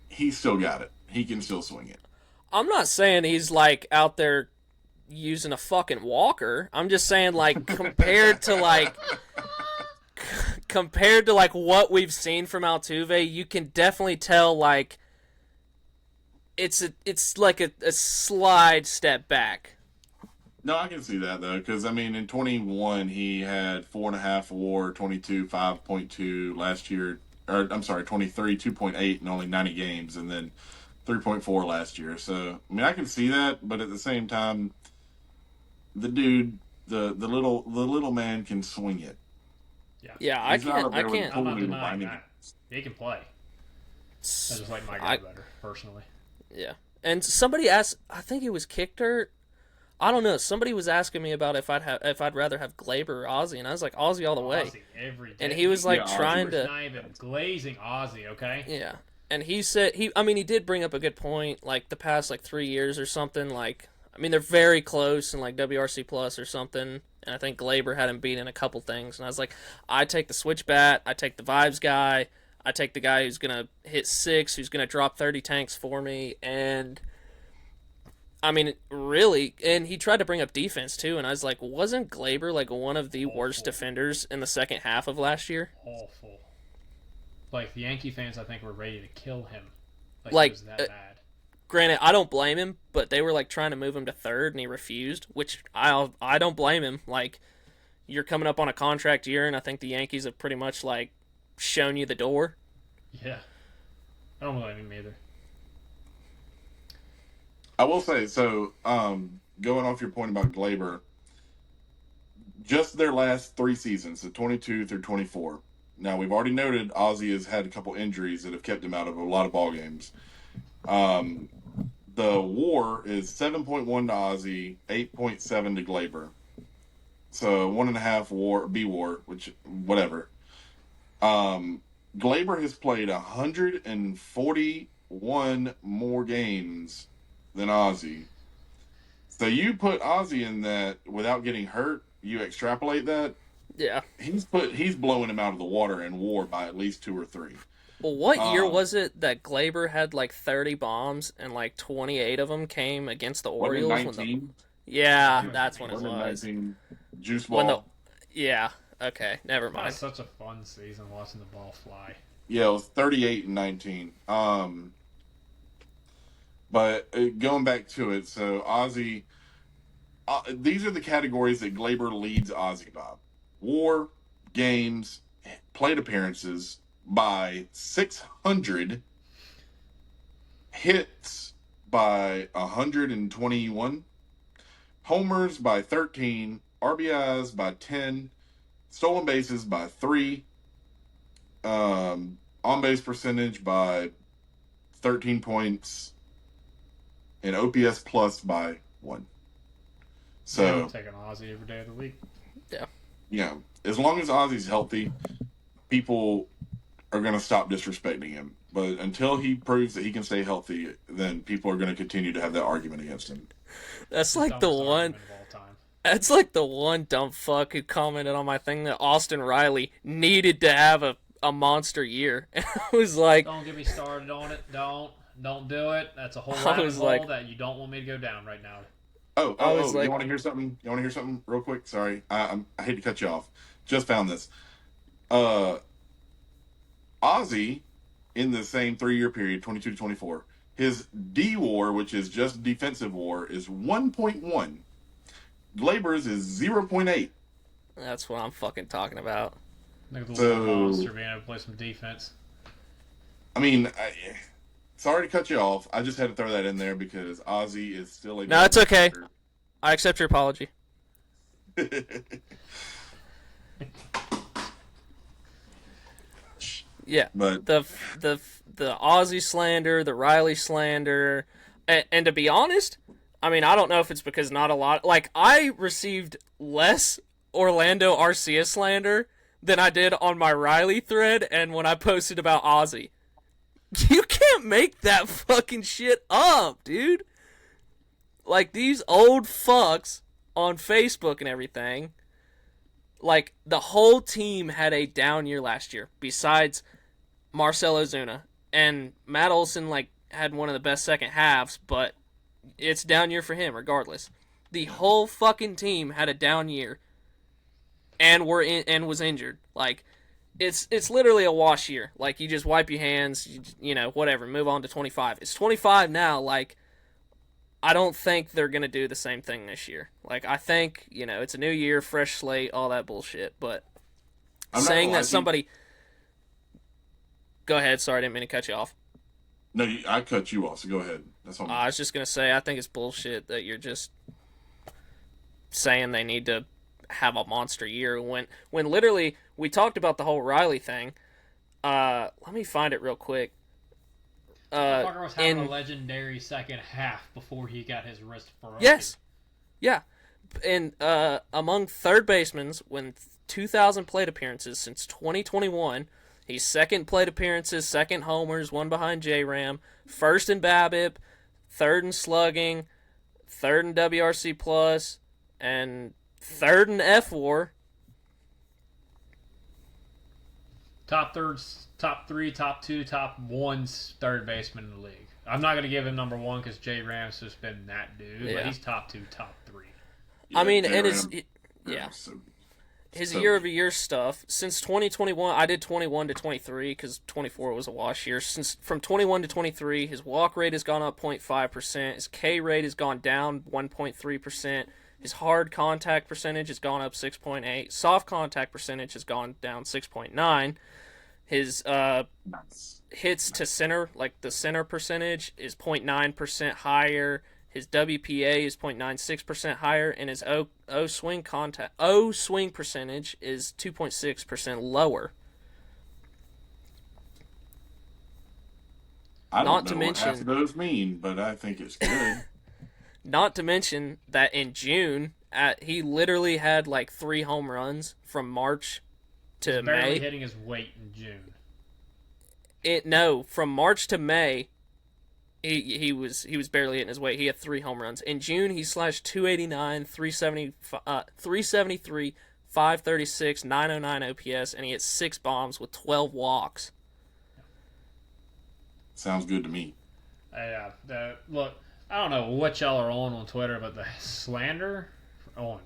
He's still got it. He can still swing it. I'm not saying he's, like, out there using a fucking walker. I'm just saying, like, compared to what we've seen from Altuve, you can definitely tell, like, it's like a slide step back. No, I can see that though, because I mean, in 21 he had 4.5 WAR, 22 5.2 last year, or I'm sorry, 23 2.8 in only 90 games, and then 3.4 last year. So I mean, I can see that, but at the same time, the dude, the little man can swing it. Yeah. Yeah, I He's not can't. up I there with can't. I'm not totally denying reminding. that. He can play. I just like my guy I better, personally. yeah. And somebody asked. I think it was Kichter. I don't know. Somebody was asking me about if I'd rather have Glaber or Ozzy, and I was like Ozzy all the way. Ozzy every day. And he was like Yeah, trying He's to. not even glazing Ozzy, okay? Yeah. And he said I mean he did bring up a good point, like the past like 3 years or something, like I mean they're very close in like WRC plus or something, and I think Glaber had him beat in a couple things, and I was like, I take the switch bat, I take the vibes guy, I take the guy who's gonna hit six, who's gonna drop 30 tanks for me, and I mean really, and he tried to bring up defense too, and I was like, wasn't Glaber like one of the worst Awful. defenders in the second half of last year? Awful. Like, the Yankee fans, I think, were ready to kill him. Like, it was that bad. Granted, I don't blame him, but they were like trying to move him to third, and he refused. Which I don't blame him. Like, you're coming up on a contract year, and I think the Yankees have pretty much like shown you the door. Yeah. I don't blame him either. I will say so. Going off your point about Glaber, just their last 3 seasons, so 22 through 24. Now we've already noted Ozzy has had a couple injuries that have kept him out of a lot of ball games. Um, the WAR is 7.1 to Ozzy, 8.7 to Glaber. So 1.5 WAR, B WAR, which whatever. Glaber has played 141 more games than Ozzy. So you put Ozzy in that without getting hurt. You extrapolate that. Yeah. He's blowing him out of the water in WAR by at least 2 or 3. Well, what year Um, was it that Glaber had like 30 bombs and like 28 of them came against the Wasn't it Orioles? 19? Yeah, that's when it Wasn't it was. 19? Juice When the ball. yeah. Okay, never That was mind. such a fun season watching the ball fly. Yeah, it was 38 and 19. But going back to it, so Ozzy, these are the categories that Glaber leads Ozzy by: WAR, games, plate appearances by 600, hits by 121, homers by 13, RBIs by 10, stolen bases by 3, on base percentage by 13 points, and OPS plus by 1. So, I'm taking Ozzy every day of the week. yeah, as long as Ozzy's healthy, people are going to stop disrespecting him. But until he proves that he can stay healthy, then people are going to continue to have that argument against him. That's like the Dumbest one. argument of all time. That's like the one dumb fuck who commented on my thing that Austin Riley needed to have a monster year. And I was like, Don't get me started on it. Don't do it. That's a whole I rabbit was hole like- that you don't want me to go down right now. I was You like- want to hear something? You want to hear something real quick? Sorry, I hate to cut you off. Just found this. Ozzy, in the same 3-year period, 22 to 24, his D WAR, which is just defensive WAR, is 1.1. Glaber's is 0.8. that's what I'm fucking talking about. Look at the So- little monster being able to play some defense. I mean, sorry to cut you off. I just had to throw that in there because Ozzy is still a. No, it's okay. I accept your apology. Yeah. But the Aussie slander, the Riley slander, and to be honest, I mean I don't know if it's because not a lot. Like I received less Orlando Arcia slander than I did on my Riley thread and when I posted about Ozzy. You can't make that fucking shit up, dude. Like these old fucks on Facebook and everything. Like the whole team had a down year last year, besides Marcell Ozuna, and Matt Olson like had one of the best second halves, but it's down year for him regardless. The whole fucking team had a down year, and was injured. Like it's literally a wash year. Like, you just wipe your hands, whatever, move on to 25. It's 25 now. Like, I don't think they're gonna do the same thing this year. Like, I think it's a new year, fresh slate, all that bullshit. But saying that somebody, go ahead. Sorry, I didn't mean to cut you off. No, I cut you off, so go ahead. That's all. I was just gonna say, I think it's bullshit that you're just saying they need to have a monster year when literally we talked about the whole Riley thing. Let me find it real quick. Fucker was having a legendary second half before he got his wrist broken. Yes, yeah, and among third basemen, when 2,000 plate appearances since 2021, he's second plate appearances, second homers, one behind J-Ram, first in BABIP, third in slugging, third in WRC plus, and third in FWAR. Top thirds, top three, top two, top one's third baseman in the league. I'm not going to give him number one because Jay Ram's just been that dude, but he's top two, top three. Yeah, I mean, and his year-over-year stuff since 2021. I did 21 to 23 because 24 was a wash year. Since from 21 to 23, his walk rate has gone up 0.5%. His K rate has gone down 1.3%. His hard contact percentage has gone up 6.8. Soft contact percentage has gone down 6.9. His hits to center, like the center percentage, is 0.9% higher. His WPA is 0.96% higher, and his O swing percentage is 2.6% lower. I don't know what half of those mean, but I think it's good. Not to mention that in June, he literally had like 3 home runs from March to May. Barely hitting his weight in June. From March to May, he was barely hitting his weight. He had 3 home runs. In June, he slashed 289, 373, 536, 909 OPS, and he hit 6 bombs with 12 walks. Sounds good to me. Yeah. Look, I don't know what y'all are on Twitter, but the slander on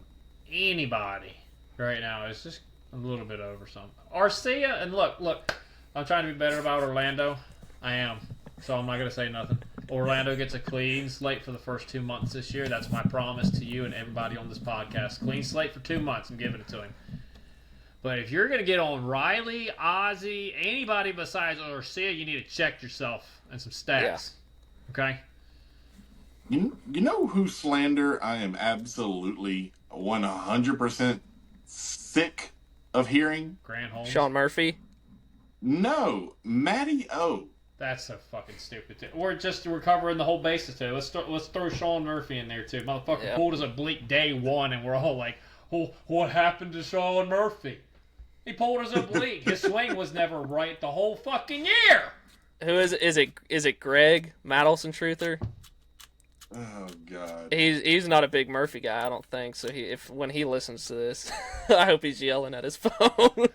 anybody right now is just a little bit over something. Arcia, and look, I'm trying to be better about Orlando. I am. So I'm not going to say nothing. Orlando gets a clean slate for the first 2 months this year. That's my promise to you and everybody on this podcast. Clean slate for 2 months. I'm giving it to him. But if you're going to get on Riley, Ozzy, anybody besides Arcia, you need to check yourself and some stats. Yeah. Okay? You know who slander I am absolutely 100% sick of hearing? Grant Holmes. Sean Murphy? No, Matty O. That's so fucking stupid. We're covering the whole basis too. Let's throw Sean Murphy in there too. Motherfucker pulled us a bleak day one, and we're all like, "Oh, what happened to Sean Murphy? He pulled us a bleak. His swing was never right the whole fucking year." Who is it? Is it Greg Madelson Truther? Oh God. He's not a big Murphy guy, I don't think. So when he listens to this, I hope he's yelling at his phone.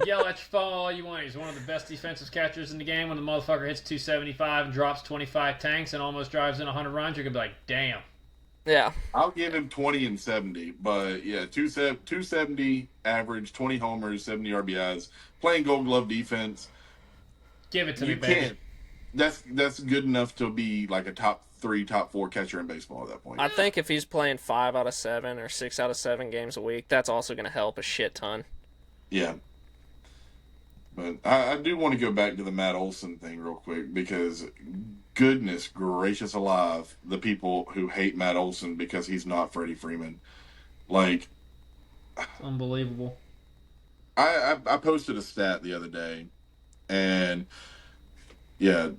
Yell at your phone all you want. He's one of the best defensive catchers in the game. When the motherfucker hits 275 and drops 25 tanks and almost drives in 100 runs, you're gonna be like, damn. Yeah. I'll give him 20 and 70, but yeah, 270 average, 20 homers, 70 RBIs, playing Gold Glove defense. Give it to me, baby. That's good enough to be like a top 3, top 4 catcher in baseball at that point. I think if he's playing 5 out of 7 or 6 out of 7 games a week, that's also going to help a shit ton. Yeah. But I do want to go back to the Matt Olson thing real quick because goodness gracious alive, the people who hate Matt Olson because he's not Freddie Freeman. Like, it's unbelievable. I posted a stat the other day, and yeah,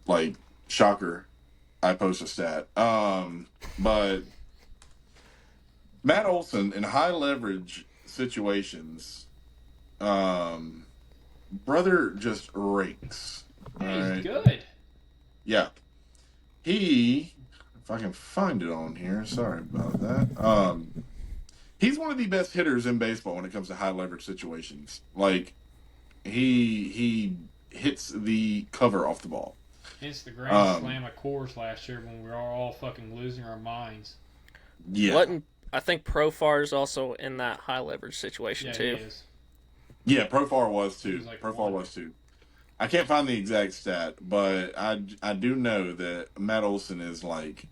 like, shocker, I post a stat. But Matt Olson in high leverage situations, brother just rakes. He's good. Yeah. If I can find it on here, sorry about that. He's one of the best hitters in baseball when it comes to high leverage situations. Like, he hits the cover off the ball. Hence the grand slam at Coors last year when we were all fucking losing our minds. Yeah. I think Profar is also in that high leverage situation too. He is. Yeah, Profar was He too. was like Profar one. was too. I can't find the exact stat, but I do know that Matt Olson is like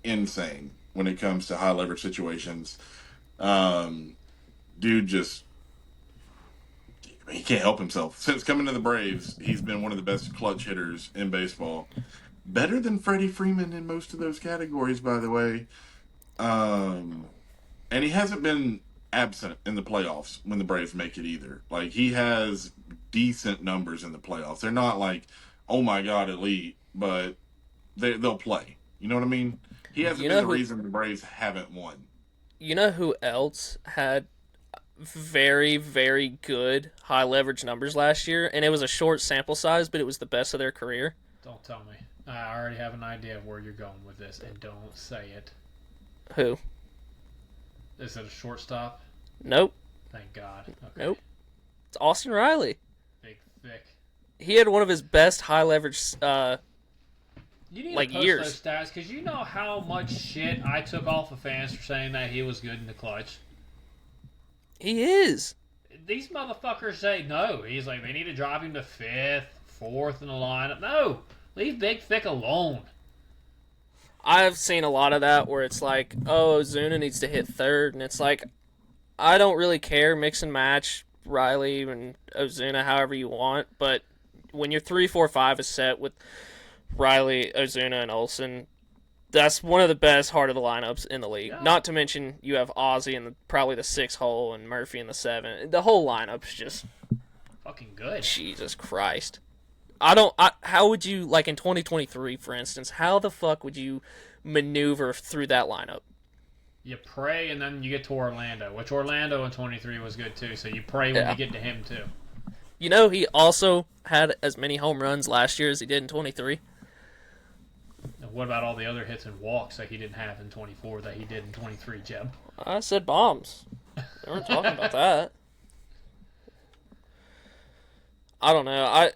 insane when it comes to high leverage situations. Um, dude, just he can't help himself. Since coming to the Braves, he's been one of the best clutch hitters in baseball. Better than Freddie Freeman in most of those categories, by the way. Um, and he hasn't been absent in the playoffs when the Braves make it either. Like he has decent numbers in the playoffs. They're not like, oh my god, elite, but they'll play. You know what I mean? He hasn't You been know the who? reason the Braves haven't won. You know who else had very, very good high leverage numbers last year, and it was a short sample size, but it was the best of their career. Don't tell me. I already have an idea of where you're going with this, and don't say it. Who? Is it a shortstop? Nope. Thank God. Okay. Nope. It's Austin Riley. Big, thick. He had one of his best high leverage. You need Like to post years. those stats because you know how much shit I took off of fans for saying that he was good in the clutch. He is. These motherfuckers say no. He's like, they need to drop him to 5th, 4th in the lineup. No, leave Big Thick alone. I've seen a lot of that where it's like, oh, Ozuna needs to hit third, and it's like, I don't really care. Mix and match Riley and Ozuna however you want, but when your 3-4-5 is set with Riley, Ozuna, and Olsen, that's one of the best heart of the lineups in the league. Yeah. Not to mention you have Ozzy in probably the 6 hole and Murphy in the 7. The whole lineup's just Fucking good. Jesus Christ. How would you, like in 2023, for instance, how the fuck would you maneuver through that lineup? You pray and then you get to Orlando, which Orlando in 23 was good too. So you pray when Yeah. you get to him too. You know, he also had as many home runs last year as he did in 23. And what about all the other hits and walks that he didn't have in 24 that he did in 23, Jeb? I said bombs. We weren't talking about that. I don't know.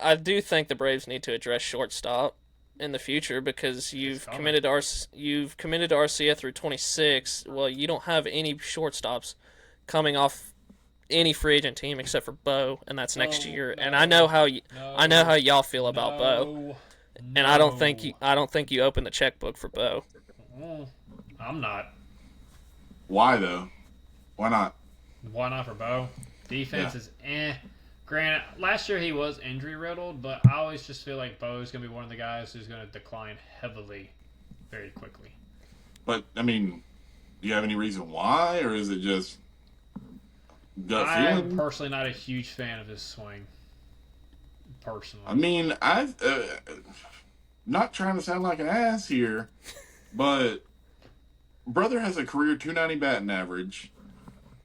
I do think the Braves need to address shortstop in the future because you've coming. committed to Arcia through 26. Well, you don't have any shortstops coming off any free agent team except for Bo, and that's next year. And I know how y'all feel about Bo, and I don't think you open the checkbook for Bo. I'm not. Why though? Why not? Why not for Bo? Defense Yeah. is eh. Granted, last year he was injury riddled, but I always just feel like Bo's gonna be one of the guys who's gonna decline heavily, very quickly. But I mean, do you have any reason why, or is it just gut I'm feeling? personally not a huge fan of his swing. Personally, I mean, I've not trying to sound like an ass here, but brother has a career 290 batting average,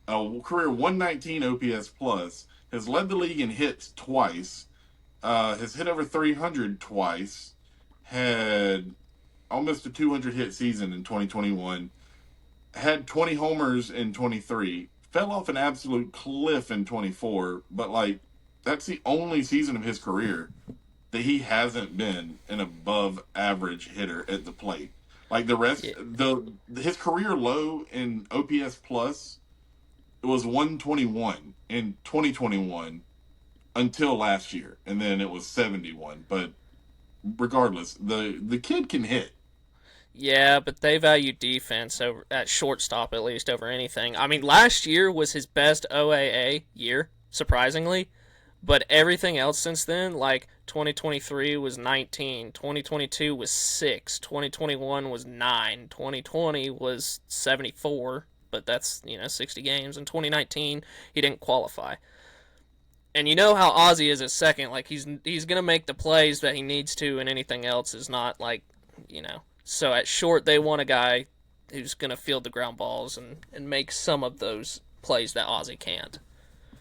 a career 119 OPS plus, has led the league in hits twice, has hit over 300 twice, had almost a 200 hit season in 2021, had 20 homers in 23, fell off an absolute cliff in 24, but like that's the only season of his career that he hasn't been an above average hitter at the plate. Like the rest, his career low in OPS plus it was 121 in 2021 until last year, and then it was 71. But regardless, the kid can hit. Yeah, but they value defense over at shortstop at least over anything. I mean, last year was his best OAA year, surprisingly, but everything else since then, like 2023 was 19, 2022 was 6, 2021 was 9, 2020 was 74, but that's, 60 games. In 2019, he didn't qualify. And you know how Ozzy is at second, like he's going to make the plays that he needs to, and anything else is not like, So at short, they want a guy who's going to field the ground balls and make some of those plays that Ozzy can't.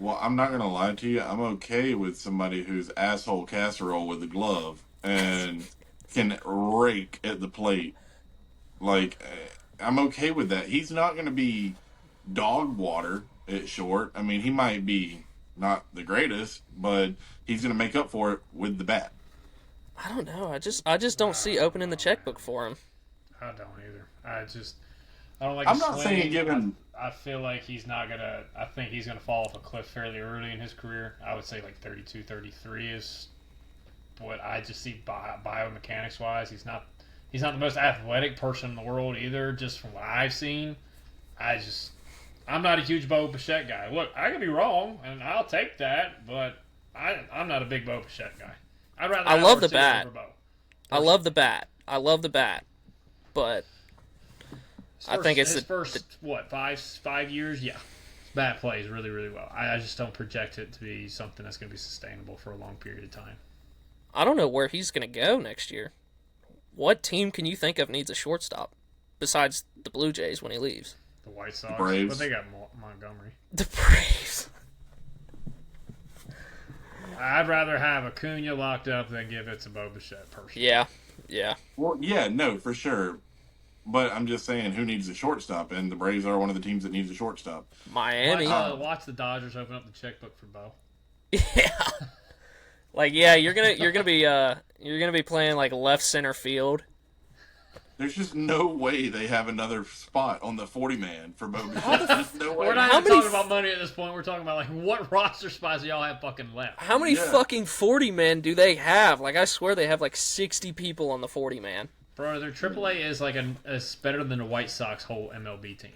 Well, I'm not gonna lie to you. I'm okay with somebody who's asshole casserole with a glove and can rake at the plate. Like, I'm okay with that. He's not gonna be dog water at short. I mean, he might be not the greatest, but he's gonna make up for it with the bat. I don't know. I just don't see opening the checkbook for him. I don't either. I don't like I'm his not swing. saying give him. I feel like he's not gonna. I think he's gonna fall off a cliff fairly early in his career. I would say like 32, 33 is what I just see biomechanics wise. He's not the most athletic person in the world either. Just from what I've seen, I'm not a huge Bo Bichette guy. Look, I could be wrong, and I'll take that, but I'm not a big Bo Bichette guy. I'd rather I have love the Ortiz bat. over Bo. I love the bat. But I think it's his first 5 years. Yeah, his bat plays really really well. I just don't project it to be something that's going to be sustainable for a long period of time. I don't know where he's going to go next year. What team can you think of needs a shortstop besides the Blue Jays when he leaves? The White Sox, Braves. but they got Montgomery. The Braves. I'd rather have Acuna locked up than give it to Bo Bichette personally. Yeah. Well, yeah, no, for sure. But I'm just saying, who needs a shortstop? And the Braves are one of the teams that needs a shortstop. Miami. Watch the Dodgers open up the checkbook for Bo. Yeah. Like, yeah, you're gonna be playing like left center field. There's just no way they have another spot on the 40-man for Bo Bichette. There's no way. We're not How even many talking about money at this point. We're talking about like what roster spots do y'all have fucking left. How many Yeah. fucking 40 men do they have? Like, I swear they have like 60 people on the 40 man. Bro, their AAA is like is better than the White Sox whole MLB team.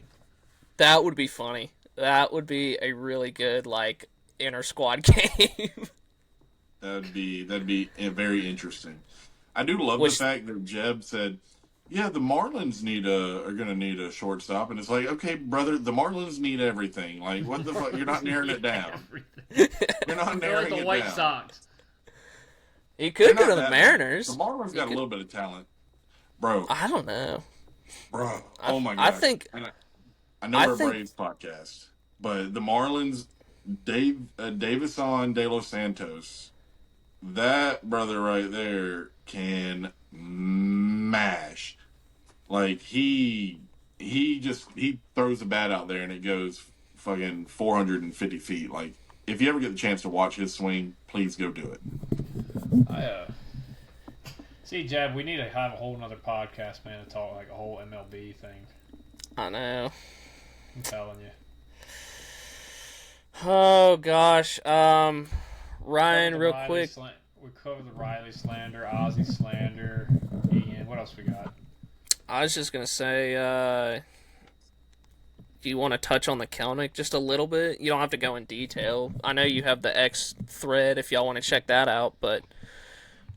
That would be funny. That would be a really good like inter squad game. That'd be very interesting. I do love the fact that Jeb said, "Yeah, the Marlins are going to need a shortstop," and it's like, okay, brother, the Marlins need everything. Like, what the fuck? You're not narrowing it down. You're not They're like narrowing the it White down. Sox. He could They're go to not the that Mariners. bad. The Marlins got a little bit of talent, bro. I don't know. Oh my god! I think. I know we're a Braves podcast, but the Marlins, Davison De Los Santos, that brother right there can mash. Like he throws the bat out there and it goes fucking 450 feet. Like if you ever get the chance to watch his swing, please go do it. See, Jeb, we need to have a whole nother podcast, man, to talk like a whole MLB thing. I know. I'm telling you. Oh gosh. Ryan, real quick. We covered the Riley slander, Ozzy slander, Ian. What else we got? I was just gonna say, do you want to touch on the Kelnick just a little bit? You don't have to go in detail. I know you have the X thread if y'all want to check that out, but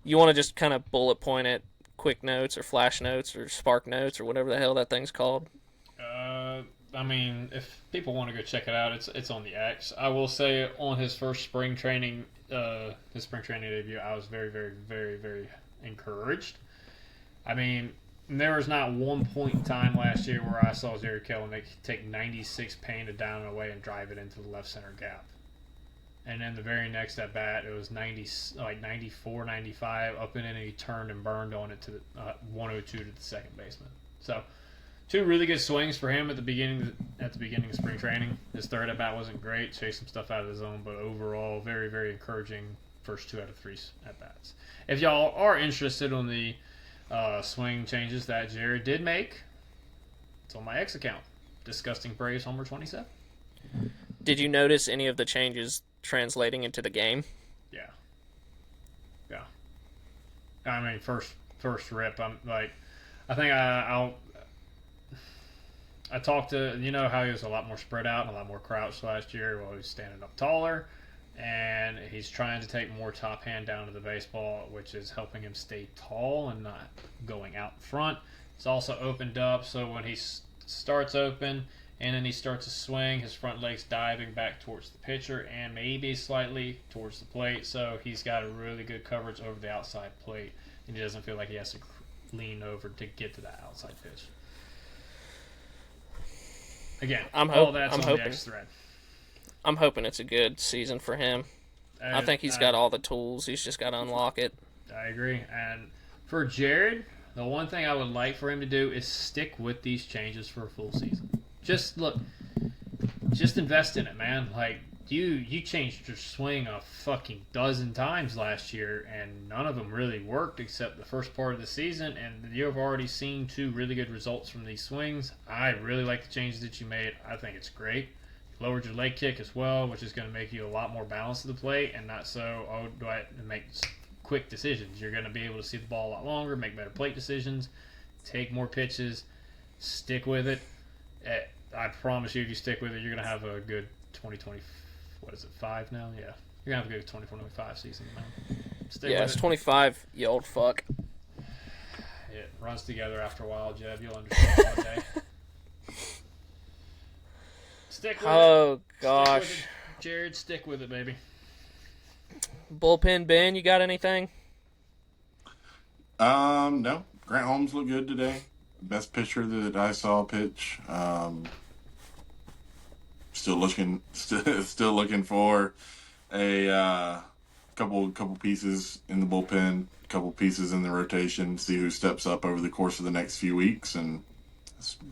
you want to just kind of bullet point it, quick notes or flash notes or spark notes or whatever the hell that thing's called. I mean, if people want to go check it out, it's on the X. I will say on his first spring training debut, I was very, very, very, very encouraged. I mean, there was not one point in time last year where I saw Jerry Kelnick take 96 pain to down and away and drive it into the left center gap. And then the very next at bat, it was 94, 95 up and in, and he turned and burned on it to the 102 to the second baseman. So, two really good swings for him at the beginning of spring training. His third at bat wasn't great, chased some stuff out of the zone, but overall, very, very encouraging first 2 out of 3 at bats. If y'all are interested on the swing changes that Jared did make, it's on my X account. Disgusting Braves Homer 27. Did you notice any of the changes translating into the game? Yeah. I mean, first rip, I'm like, I think I talked to, you know how he was a lot more spread out and a lot more crouched last year. Well, he's standing up taller, and he's trying to take more top hand down to the baseball, which is helping him stay tall and not going out in front. It's also opened up, so when he starts open and then he starts to swing, his front leg's diving back towards the pitcher and maybe slightly towards the plate, so he's got a really good coverage over the outside plate, and he doesn't feel like he has to lean over to get to that outside pitch. Again, all that's on the X thread. I'm hoping it's a good season for him. I think he's got all the tools. He's just got to unlock it. I agree. And for Jared, the one thing I would like for him to do is stick with these changes for a full season. Just invest in it, man. Like, You changed your swing a fucking dozen times last year, and none of them really worked except the first part of the season. And you have already seen 2 really good results from these swings. I really like the changes that you made. I think it's great. You lowered your leg kick as well, which is going to make you a lot more balanced to the plate, and not so do I make quick decisions. You're going to be able to see the ball a lot longer, make better plate decisions, take more pitches, stick with it. I promise you, if you stick with it, you're going to have a good 2020. What is it, 5 now? Yeah. You're going to have a good 2025 season, man. Stick Yeah, with it's it. 25, you old fuck. It runs together after a while, Jeb. You'll understand one day. Stick with it. Oh, Stick gosh. with it, Jared, stick with it, baby. Bullpen Ben, you got anything? No. Grant Holmes looked good today. Best pitcher that I saw pitch. Still looking for a couple pieces in the bullpen, couple pieces in the rotation. See who steps up over the course of the next few weeks, and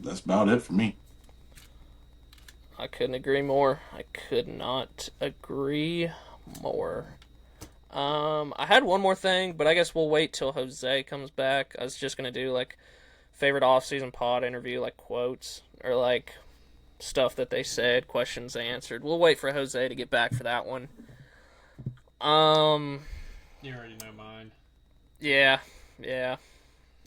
that's about it for me. I couldn't agree more. I could not agree more. I had one more thing, but I guess we'll wait till Jose comes back. I was just gonna do like favorite off-season pod interview, like quotes or like stuff that they said, questions they answered. We'll wait for Jose to get back for that one. You already know mine. Yeah.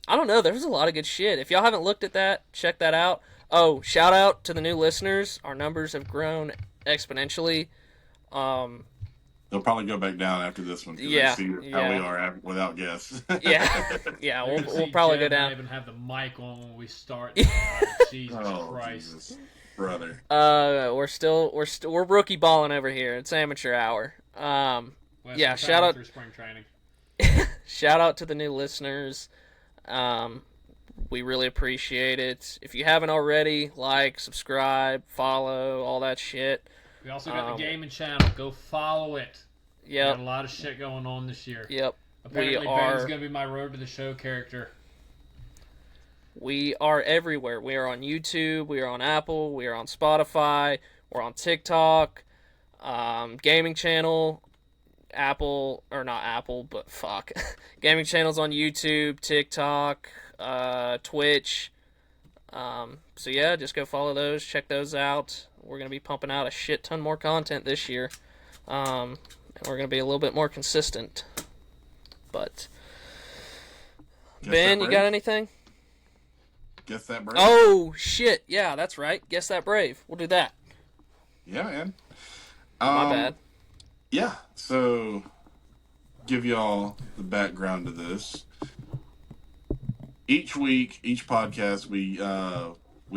I don't know. There's a lot of good shit. If y'all haven't looked at that, check that out. Oh, shout out to the new listeners. Our numbers have grown exponentially. They'll probably go back down after this one because Yeah, they see how we are without guests. Yeah. You're gonna We'll see probably Jeb go not down. even have the mic on when we start. Jesus Oh, Christ. Jesus. Brother. We're rookie balling over here. It's amateur hour. Wes, Yeah, I'm shout out- through spring training. Shout out to the new listeners. We really appreciate it. If you haven't already, like, subscribe, follow, all that shit. We also got the gaming channel. Go follow it. We got Yep. a lot of shit going on this year. Yep. Apparently, We Ben's are going to be my road to the show character. we are everywhere. We are on YouTube, we are on Apple, we are on Spotify, we're on TikTok, gaming channel, Apple, or not Apple, but fuck. Gaming channels on YouTube, TikTok, Twitch. So yeah, just go follow those, check those out. We're going to be pumping out a shit ton more content this year. And we're going to be a little bit more consistent. But Guess Ben, that you brave? got anything? Guess that brave? Oh shit. Yeah, that's right. Guess that brave. We'll do that. Yeah, man. My bad. Yeah, so give y'all the background to this. Each week, each podcast, we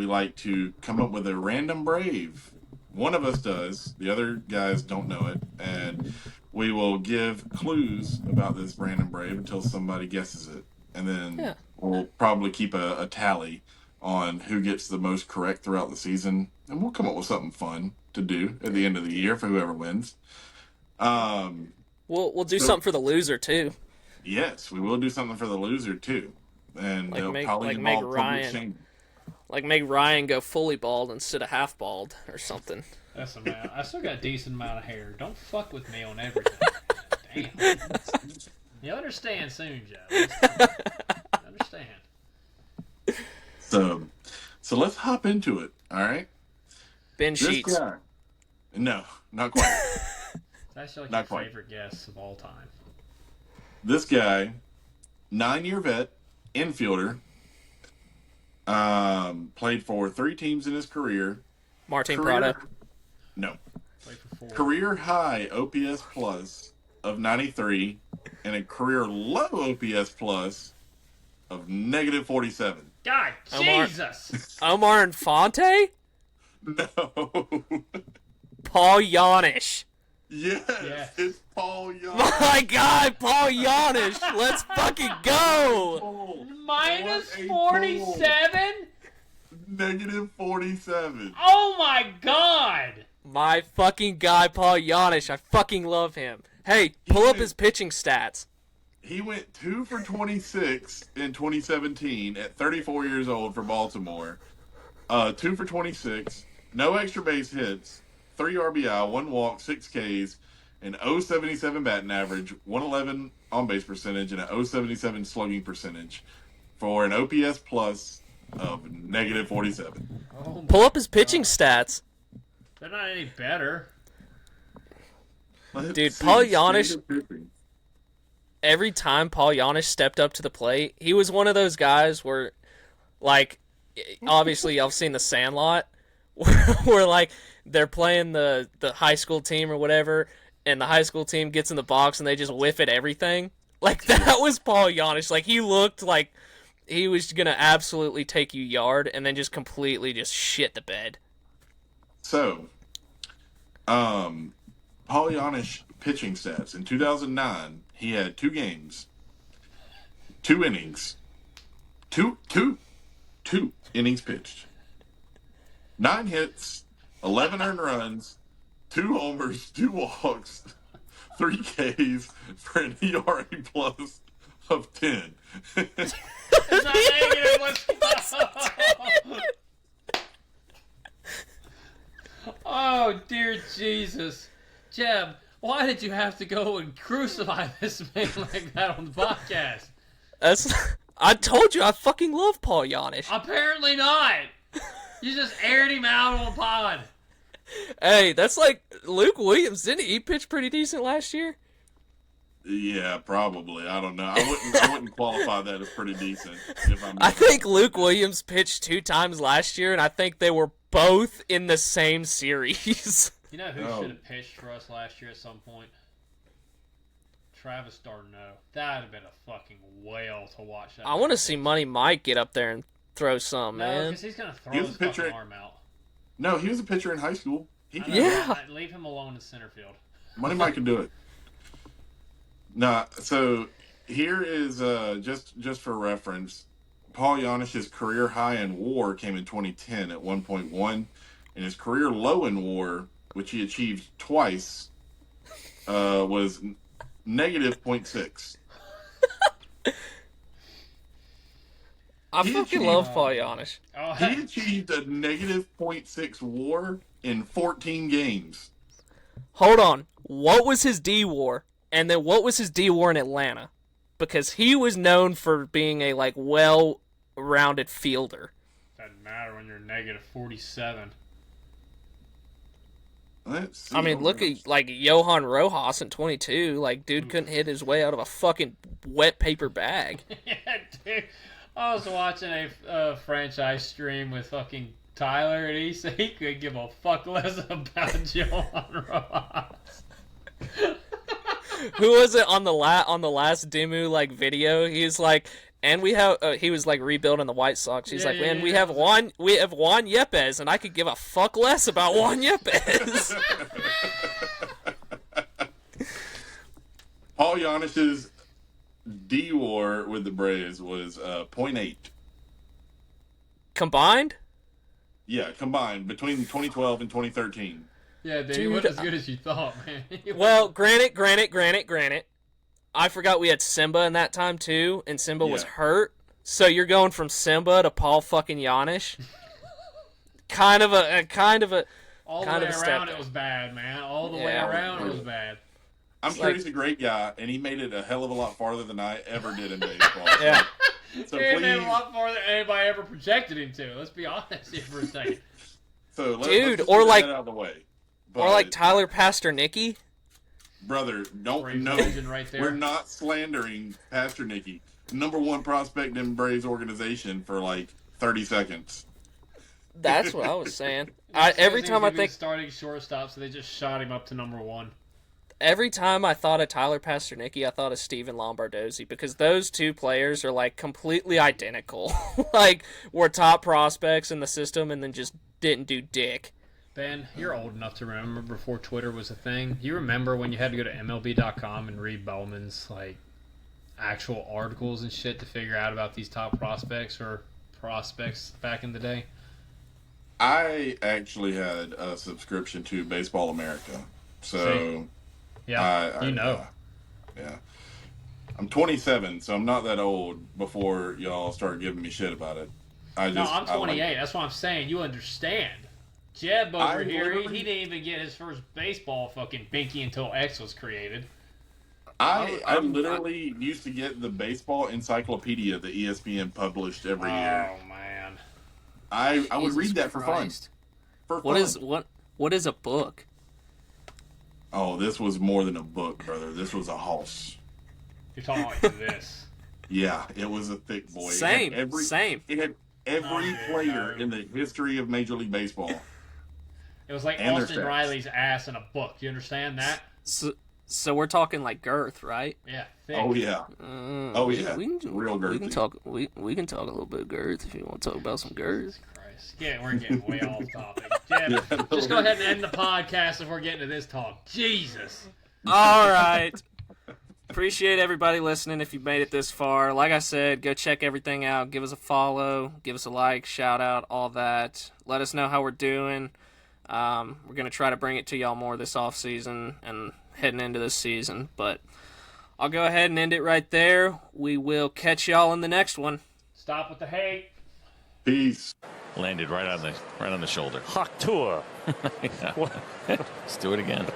like to come up with a random brave. One of us does. The other guys don't know it. And we will give clues about this random brave until somebody guesses it. And then we'll probably keep a tally on who gets the most correct throughout the season. And we'll come up with something fun to do at the end of the year for whoever wins. We'll do something for the loser too. Yes, we will do something for the loser too. And Like they'll make- probably like involve make public Ryan. shaming. Like make Ryan go fully bald instead of half bald or something. That's a man. I still got a decent amount of hair. Don't fuck with me on everything. Damn. You understand soon, Joe. Understand. So let's hop into it. All right. Ben This Sheets. guy. No, not quite. That's like Not your quite. favorite guest of all time. This guy, 9-year vet, infielder, played for 3 teams in his career. Martin Prado. No. Played for 4. Career high OPS plus of 93 and a career low OPS plus of negative 47. God, Omar. Jesus! Omar Infante? No. Paul Yanish. Yes, Yes. it's Paul Young. My God, Paul Yanish. Let's fucking go. Minus What a 47? Negative 47. Oh my God! My fucking guy, Paul Yanish. I fucking love him. Hey, pull up his pitching stats. He went 2 for 26 in 2017 at 34 years old for Baltimore. 2 for 26, no extra base hits, 3 RBI, 1 walk, 6 Ks, an .077 batting average, 111 on base percentage, and an .077 slugging percentage for an OPS plus of -47. Oh, Pull up his pitching stats. they're not any better. Let's Dude, see, Paul speed Giannis- of pitching. Every time Paul Giannis stepped up to the plate, he was one of those guys where, like, obviously y'all have seen The Sandlot, where like they're playing the high school team or whatever, and the high school team gets in the box and they just whiff at everything. Like, that was Paul Giannis. Like, he looked like he was gonna absolutely take you yard and then just completely just shit the bed. So, Paul Giannis pitching stats. In 2009, he had 2 games, 2 innings, two innings pitched, 9 hits, 11 earned runs, 2 homers, 2 walks, 3 Ks for an ERA plus of 10. It's not negative. Let's go. Oh, dear Jesus. Jeb, why did you have to go and crucify this man like that on the podcast? I told you I fucking love Paul Giannis. Apparently not. You just aired him out on the pod. Hey, that's like Luke Williams. Didn't he pitch pretty decent last year? Yeah, probably. I don't know. I wouldn't qualify that as pretty decent. If I'm I think Luke Williams pitched 2 times last year, and I think they were both in the same series. You know who Oh. should have pitched for us last year at some point? Travis d'Arnaud. That would have been a fucking whale to watch. That I want to see Money Mike get up there and throw some, No, man. because he's going to throw He was his a pitcher- fucking arm out. No, he was a pitcher in high school. He I can know, Yeah. Leave him alone in center field. Money Mike can do it. Nah, so here is just for reference, Paul Giannis's career high in WAR came in 2010 at 1.1, and his career low in WAR, which he achieved twice, was -0.6. I He fucking achieved- love Paul Giannis. Oh, He achieved a -0.6 WAR in 14 games. Hold on. What was his D WAR? And then what was his D WAR in Atlanta? Because he was known for being a like well-rounded fielder. doesn't matter when you're -47. Let's see. I mean, look at like Johan Rojas in 22. Like, dude couldn't hit his way out of a fucking wet paper bag. Yeah, dude. I was watching a franchise stream with fucking Tyler, and he said he could give a fuck less about Johan Rojas. Who was it on the last Dimu like video? He was like, and we have he was like rebuilding the White Sox. He's Yeah, like, man, yeah, we yeah. have Juan Yepes, and I could give a fuck less about Juan Yepes. Paul Giannis's D WAR with the Braves was 0.8. Combined? Yeah, combined between 2012 and 2013. Yeah, dude, he Dude, wasn't as good as you thought, man. Well, granted. I forgot we had Simba in that time too, and Simba was Yeah. hurt. So you're going from Simba to Paul fucking Giannis. kind of a all the kind way of a step around, it down. was bad, man. All the way Yeah. around, it was bad. I'm It's sure like- he's a great guy, and he made it a hell of a lot farther than I ever did in baseball. Yeah. So He made please, a lot more than anybody ever projected him to. Let's be honest here for a second. so let's Dude, just or get like- that out of the way. or like But, Tyler Pasternicki. brother, don't Braves no. legend right there. We're not slandering Pastor Nicky, #1 prospect in Braves organization for like 30 seconds. That's what I was saying. Just Every because time he I was think, starting shortstop, so they just shot him up to #1. every time I thought of Tyler Pasternicki, I thought of Steven Lombardozzi because those two players are like completely identical. Like, were top prospects in the system and then just didn't do dick. Ben, you're old enough to remember before Twitter was a thing. You remember when you had to go to MLB.com and read Bowman's like actual articles and shit to figure out about these top prospects or prospects back in the day? I actually had a subscription to Baseball America, so Yeah, I you know. yeah. I'm 27, so I'm not that old before y'all start giving me shit about it. No, I'm I like- 28. That's what I'm saying. You understand. Jeb over I here, he literally- didn't even get his first baseball fucking binky until X was created. I literally used to get the baseball encyclopedia that ESPN published every year. Oh man. I would Jesus read that for fun. Christ. For What fun. what is a book? Oh, this was more than a book, brother. This was a house. You're talking like this. Yeah, it was a thick boy. Same. It had Same. It had every Oh, player no. in the history of Major League Baseball. It was like And their Austin stats. Riley's ass in a book. Do you understand that? So we're talking like girth, right? Yeah. Thick. Oh yeah. Oh yeah. Real We can girthy. talk. We can talk a little bit of girth if you want to talk about some girth. Christ. Yeah, we're getting way off topic. Jeb, Yeah, just go ahead and end the podcast if we're getting to this talk. Jesus. All right. Appreciate everybody listening if you made it this far. Like I said, go check everything out. Give us a follow. Give us a like, shout out, all that. Let us know how we're doing. We're going to try to bring it to y'all more this off season and heading into this season. But I'll go ahead and end it right there. We will catch y'all in the next one. Stop with the hate. Peace. Landed right on the shoulder. Hawk tour. Let's do it again.